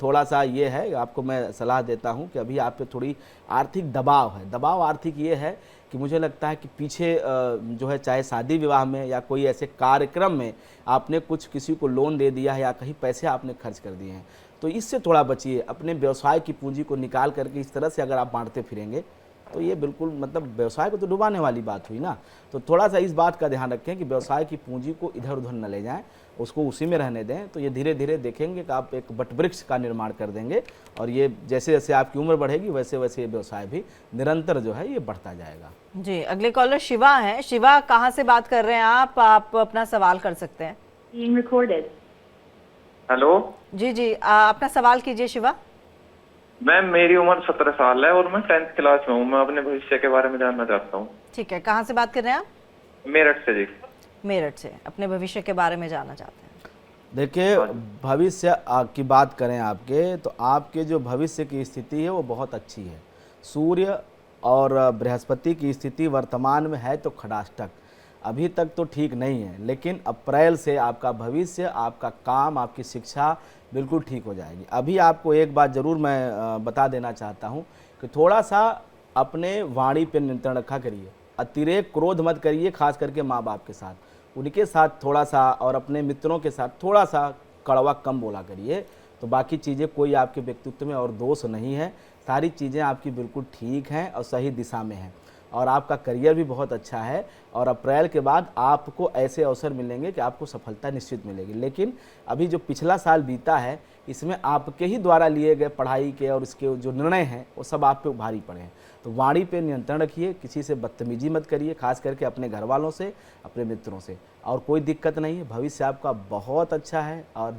थोड़ा सा ये है, आपको मैं सलाह देता हूँ कि अभी आप पे थोड़ी आर्थिक दबाव है। दबाव आर्थिक ये है कि मुझे लगता है कि पीछे जो है, चाहे शादी विवाह में या कोई ऐसे कार्यक्रम में आपने कुछ किसी को लोन दे दिया है या कहीं पैसे आपने खर्च कर दिए हैं, तो इससे थोड़ा बचिए। अपने व्यवसाय की पूंजी को निकाल करके इस तरह से अगर आप बांटते फिरेंगे तो ये बिल्कुल मतलब व्यवसाय को तो डुबाने वाली बात हुई ना। तो थोड़ा सा इस बात का ध्यान रखें कि व्यवसाय की पूंजी को इधर उधर न ले जाएं, उसको उसी में रहने दें। तो ये धीरे धीरे देखेंगे कि आप एक वटवृक्ष का निर्माण कर देंगे और ये जैसे जैसे आपकी उम्र बढ़ेगी वैसे वैसे ये व्यवसाय भी निरंतर जो है ये बढ़ता जाएगा। जी, अगले कॉलर शिवा हैं। शिवा, कहाँ से बात कर रहे हैं आप अपना सवाल कर सकते हैं। हेलो जी जी, अपना सवाल कीजिए शिवा। मैम, मेरी उम्र 17 साल है और मैं 10th क्लास में हूँ। मैं अपने भविष्य के बारे में जानना चाहता हूँ। ठीक है, कहाँ से बात कर रहे हैं आप? मेरठ से जी। मेरठ से अपने भविष्य के बारे में जानना चाहते हैं। देखिए, भविष्य की बात करें आपके, तो आपके जो भविष्य की स्थिति है वो बहुत अच्छी है। सूर्य और बृहस्पति की स्थिति वर्तमान में है तो खडाष्टक, अभी तक तो ठीक नहीं है, लेकिन अप्रैल से आपका भविष्य, आपका काम, आपकी शिक्षा बिल्कुल ठीक हो जाएगी। अभी आपको एक बात ज़रूर मैं बता देना चाहता हूँ कि थोड़ा सा अपने वाणी पर नियंत्रण रखा करिए, अतिरेक क्रोध मत करिए, खास करके माँ बाप के साथ, उनके साथ थोड़ा सा, और अपने मित्रों के साथ थोड़ा सा कड़वा कम बोला करिए। तो बाकी चीज़ें कोई आपके व्यक्तित्व में और दोष नहीं है, सारी चीज़ें आपकी बिल्कुल ठीक हैं और सही दिशा में हैं और आपका करियर भी बहुत अच्छा है। और अप्रैल के बाद आपको ऐसे अवसर मिलेंगे कि आपको सफलता निश्चित मिलेगी। लेकिन अभी जो पिछला साल बीता है, इसमें आपके ही द्वारा लिए गए पढ़ाई के और इसके जो निर्णय हैं वो सब आप पे भारी पड़े हैं। तो वाणी पे नियंत्रण रखिए, किसी से बदतमीजी मत करिए, खास करके अपने घर वालों से, अपने मित्रों से, और कोई दिक्कत नहीं है। भविष्य आपका बहुत अच्छा है और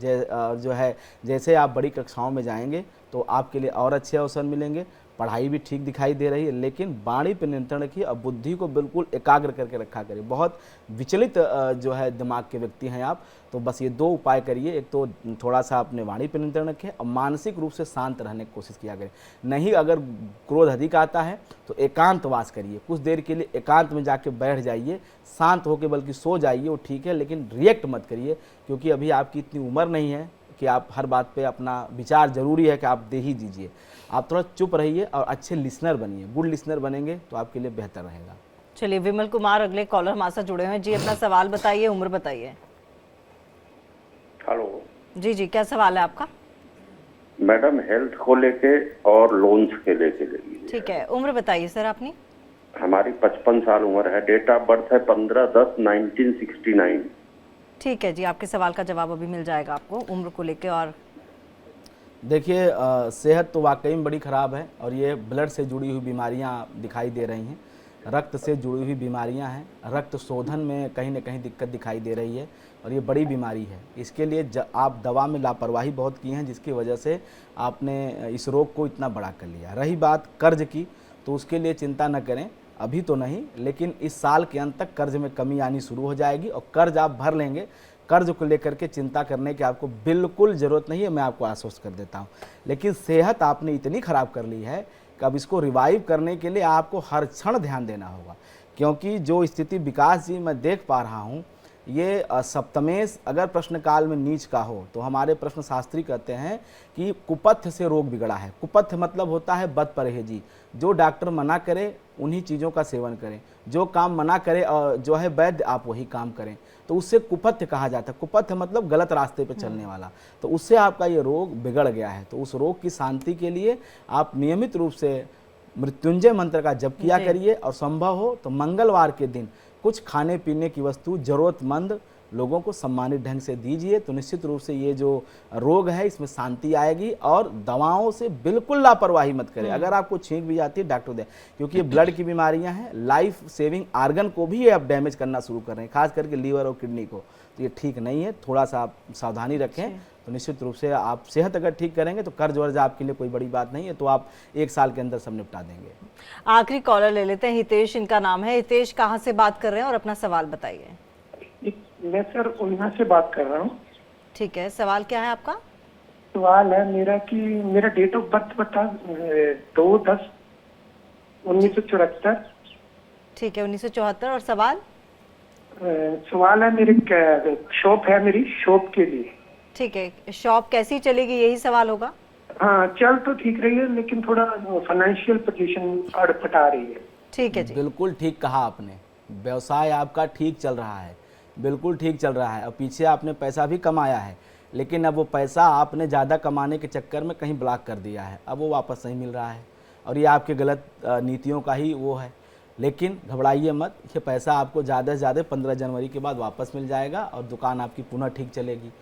जो है, जैसे आप बड़ी कक्षाओं में जाएंगे तो आपके लिए और अच्छे अवसर मिलेंगे। पढ़ाई भी ठीक दिखाई दे रही है, लेकिन वाणी पर नियंत्रण रखिए और बुद्धि को बिल्कुल एकाग्र करके रखा करिए। बहुत विचलित जो है दिमाग के व्यक्ति हैं आप, तो बस ये दो उपाय करिए। एक तो थोड़ा सा अपने वाणी पर नियंत्रण रखें और मानसिक रूप से शांत रहने की कोशिश किया करें। नहीं, अगर क्रोध अधिक आता है तो एकांतवास करिए, कुछ देर के लिए एकांत में जाके बैठ जाइए, शांत होकर बल्कि सो जाइए, वो ठीक है, लेकिन रिएक्ट मत करिए, क्योंकि अभी आपकी इतनी उम्र नहीं है कि आप हर बात पे अपना विचार जरूरी है कि आप दे ही दीजिए। आप थोड़ा चुप रहिए और अच्छे लिसनर बनिए, गुड लिसनर बनेंगे तो आपके लिए बेहतर रहेगा। चलिए, विमल कुमार अगले कॉलर हमारे साथ जुड़े हुए हैं। जी, अपना सवाल बताइए, उम्र बताइए। हेलो जी जी, क्या सवाल है आपका? मैडम, हेल्थ को लेके और लोन्स के लेके लगी। ठीक है, उम्र बताइए सर अपनी। हमारी 55 साल उम्र है, डेट ऑफ बर्थ है 15/10/1969। ठीक है जी, आपके सवाल का जवाब अभी मिल जाएगा आपको उम्र को लेके। और देखिए, सेहत तो वाकई में बड़ी ख़राब है और ये ब्लड से जुड़ी हुई बीमारियां दिखाई दे रही हैं, रक्त से जुड़ी हुई बीमारियां हैं, रक्त शोधन में कहीं ना कहीं दिक्कत दिखाई दे रही है और ये बड़ी बीमारी है। इसके लिए आप दवा में लापरवाही बहुत की हैं, जिसकी वजह से आपने इस रोग को इतना बड़ा कर लिया। रही बात कर्ज की, तो उसके लिए चिंता न करें, अभी तो नहीं, लेकिन इस साल के अंत तक कर्ज में कमी आनी शुरू हो जाएगी और कर्ज आप भर लेंगे। कर्ज को लेकर के चिंता करने की आपको बिल्कुल ज़रूरत नहीं है, मैं आपको आश्वस्त कर देता हूँ। लेकिन सेहत आपने इतनी ख़राब कर ली है कि अब इसको रिवाइव करने के लिए आपको हर क्षण ध्यान देना होगा, क्योंकि जो स्थिति विकास जी मैं देख पा रहा हूँ, ये सप्तमेश अगर प्रश्न काल में नीच का हो तो हमारे प्रश्न शास्त्री कहते हैं कि कुपथ्य से रोग बिगड़ा है। कुपथ्य मतलब होता है बद परहेजी, जो डॉक्टर मना करे उन्हीं चीज़ों का सेवन करें, जो काम मना करे जो है वैद्य आप वही काम करें, तो उससे कुपथ्य कहा जाता है। कुपथ्य मतलब गलत रास्ते पे चलने वाला, तो उससे आपका ये रोग बिगड़ गया है। तो उस रोग की शांति के लिए आप नियमित रूप से मृत्युंजय मंत्र का जप किया करिए और संभव हो तो मंगलवार के दिन कुछ खाने पीने की वस्तु ज़रूरतमंद लोगों को सम्मानित ढंग से दीजिए, तो निश्चित रूप से ये जो रोग है इसमें शांति आएगी। और दवाओं से बिल्कुल लापरवाही मत करें। अगर आपको छींक भी जाती है डॉक्टर दे, क्योंकि ये ब्लड की बीमारियां हैं, लाइफ सेविंग आर्गन को भी ये अब डैमेज करना शुरू कर रहे हैं, खास करके लीवर और किडनी को। तो ये ठीक नहीं है, थोड़ा सा आप सावधानी रखें, तो निश्चित रूप से आप सेहत अगर ठीक करेंगे तो कर्ज वर्ज आपके लिए कोई बड़ी बात नहीं है, तो आप 1 साल के अंदर सब निपटा देंगे। आखिरी कॉलर ले लेते हैं, हितेश इनका नाम है। हितेश कहाँ से बात कर रहे हैं और अपना सवाल बताइए। मैं सर उन्हा से बात कर रहा हूँ। ठीक है, सवाल क्या है आपका? सवाल है मेरा कि मेरा डेट ऑफ बर्थ बता 2/10/1974। ठीक है, 1974। और सवाल? सवाल है मेरे शॉप है मेरी, शॉप के लिए। ठीक है, शॉप कैसी चलेगी यही सवाल होगा? हाँ, चल तो ठीक रही है लेकिन थोड़ा फाइनेंशियल पोजीशन अड़पटा रही है। ठीक है जी, बिल्कुल ठीक कहा आपने। व्यवसाय आपका ठीक चल रहा है, बिल्कुल ठीक चल रहा है, और पीछे आपने पैसा भी कमाया है, लेकिन अब वो पैसा आपने ज़्यादा कमाने के चक्कर में कहीं ब्लॉक कर दिया है, अब वो वापस नहीं मिल रहा है, और ये आपके गलत नीतियों का ही वो है। लेकिन घबराइए मत, ये पैसा आपको ज़्यादा से ज़्यादा 15 जनवरी के बाद वापस मिल जाएगा और दुकान आपकी पुनः ठीक चलेगी।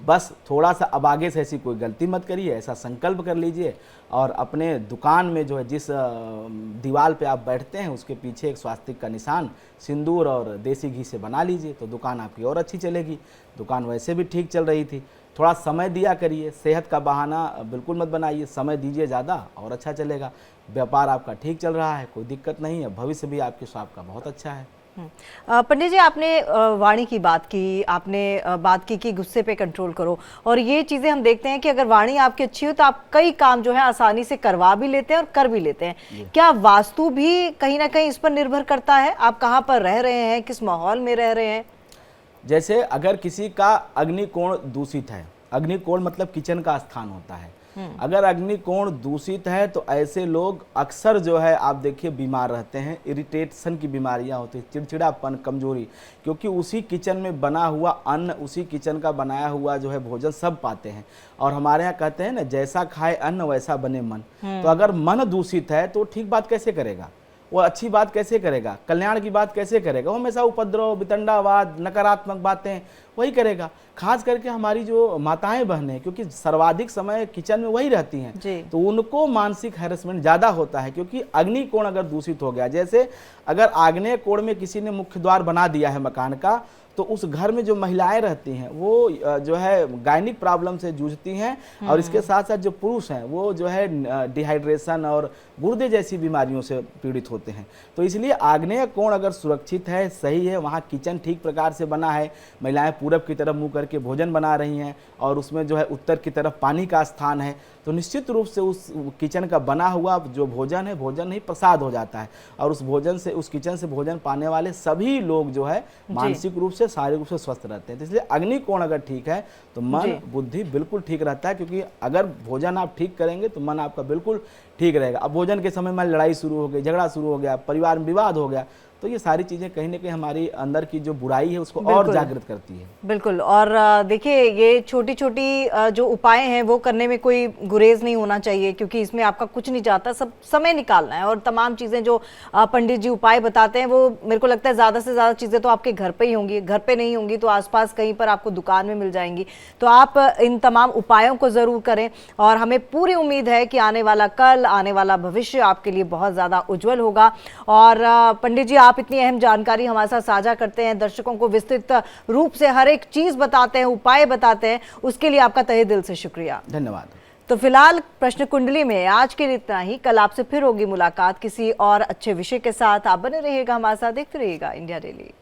बस थोड़ा सा अब आगे से ऐसी कोई गलती मत करिए, ऐसा संकल्प कर लीजिए, और अपने दुकान में जो है जिस दीवार पे आप बैठते हैं उसके पीछे एक स्वास्तिक का निशान सिंदूर और देसी घी से बना लीजिए, तो दुकान आपकी और अच्छी चलेगी। दुकान वैसे भी ठीक चल रही थी, थोड़ा समय दिया करिए, सेहत का बहाना बिल्कुल मत बनाइए, समय दीजिए ज़्यादा और अच्छा चलेगा। व्यापार आपका ठीक चल रहा है, कोई दिक्कत नहीं है, भविष्य भी आपके शॉप का बहुत अच्छा है। पंडित जी, आपने वाणी की बात की, आपने बात की कि गुस्से पे कंट्रोल करो, और ये चीज़ें हम देखते हैं कि अगर वाणी आपकी अच्छी हो तो आप कई काम जो है आसानी से करवा भी लेते हैं और कर भी लेते हैं। क्या वास्तु भी कहीं ना कहीं इस पर निर्भर करता है? आप कहाँ पर रह रहे हैं, किस माहौल में रह रहे हैं? जैसे अगर किसी का अग्निकोण दूषित है, अग्निकोण मतलब किचन का स्थान होता है, अगर अग्निकोण दूषित है तो ऐसे लोग अक्सर जो है आप देखिए बीमार रहते हैं, इरिटेशन की बीमारियां होती हैं, चिड़चिड़ापन, कमजोरी, क्योंकि उसी किचन में बना हुआ अन्न, उसी किचन का बनाया हुआ जो है भोजन सब पाते हैं। और हमारे यहाँ कहते हैं ना, जैसा खाए अन्न वैसा बने मन। तो अगर मन दूषित है तो ठीक बात कैसे करेगा, वो अच्छी बात कैसे करेगा, कल्याण की बात कैसे करेगा? वो हमेशा उपद्रव, वितंडावाद, नकारात्मक बातें वही करेगा। खास करके हमारी जो माताएं बहनें, क्योंकि सर्वाधिक समय किचन में वही रहती हैं, तो उनको मानसिक हैरेसमेंट ज़्यादा होता है, क्योंकि अग्नि कोण अगर दूषित हो गया, जैसे अगर आग्नेय कोण में किसी ने मुख्य द्वार बना दिया है मकान का, तो उस घर में जो महिलाएं रहती हैं वो जो है गायनिक प्रॉब्लम से जूझती हैं, और इसके साथ साथ जो पुरुष हैं वो जो है डिहाइड्रेशन और गुर्दे जैसी बीमारियों से पीड़ित होते हैं। तो इसलिए आग्नेय कोण अगर सुरक्षित है, सही है, वहाँ किचन ठीक प्रकार से बना है, महिलाएं पूरब की तरफ मुँह करके भोजन बना रही हैं और उसमें जो है उत्तर की तरफ पानी का स्थान है, तो निश्चित रूप से उस किचन का बना हुआ जो भोजन है, भोजन नहीं प्रसाद हो जाता है, और उस भोजन से, उस किचन से भोजन पाने वाले सभी लोग जो है मानसिक रूप से, शारीरिक रूप से स्वस्थ रहते हैं। तो इसलिए अग्नि कोण अगर ठीक है तो मन बुद्धि बिल्कुल ठीक रहता है, क्योंकि अगर भोजन आप ठीक करेंगे तो मन आपका बिल्कुल ठीक रहेगा। अब भोजन के समय में लड़ाई शुरू हो गई, झगड़ा शुरू हो गया, परिवार में विवाद हो गया, तो ये सारी चीजें कहीं ना कहीं हमारी अंदर की जो बुराई है उसको और जागृत करती है। बिल्कुल। और देखिए, ये छोटी छोटी जो उपाय हैं वो करने में कोई गुरेज नहीं होना चाहिए, क्योंकि इसमें आपका कुछ नहीं जाता, सब समय निकालना है। और तमाम चीज़ें जो पंडित जी उपाय बताते हैं वो मेरे को लगता है ज़्यादा से ज़्यादा चीज़ें तो आपके घर पे ही होंगी, घर पे नहीं होंगी तो आसपास कहीं पर आपको दुकान में मिल जाएंगी। तो आप इन तमाम उपायों को ज़रूर करें, और हमें पूरी उम्मीद है कि आने वाला कल, आने वाला भविष्य आपके लिए बहुत ज़्यादा उज्जवल होगा। और पंडित जी, आप इतनी अहम जानकारी हमारे साथ साझा करते हैं, दर्शकों को विस्तृत रूप से हर एक चीज बताते हैं, उपाय बताते हैं, उसके लिए आपका तहे दिल से शुक्रिया। धन्यवाद। तो फिलहाल प्रश्न कुंडली में आज के लिए इतना ही। कल आपसे फिर होगी मुलाकात किसी और अच्छे विषय के साथ। आप बने रहिएगा हमारे साथ, देखते रहिएगा इंडिया डेली।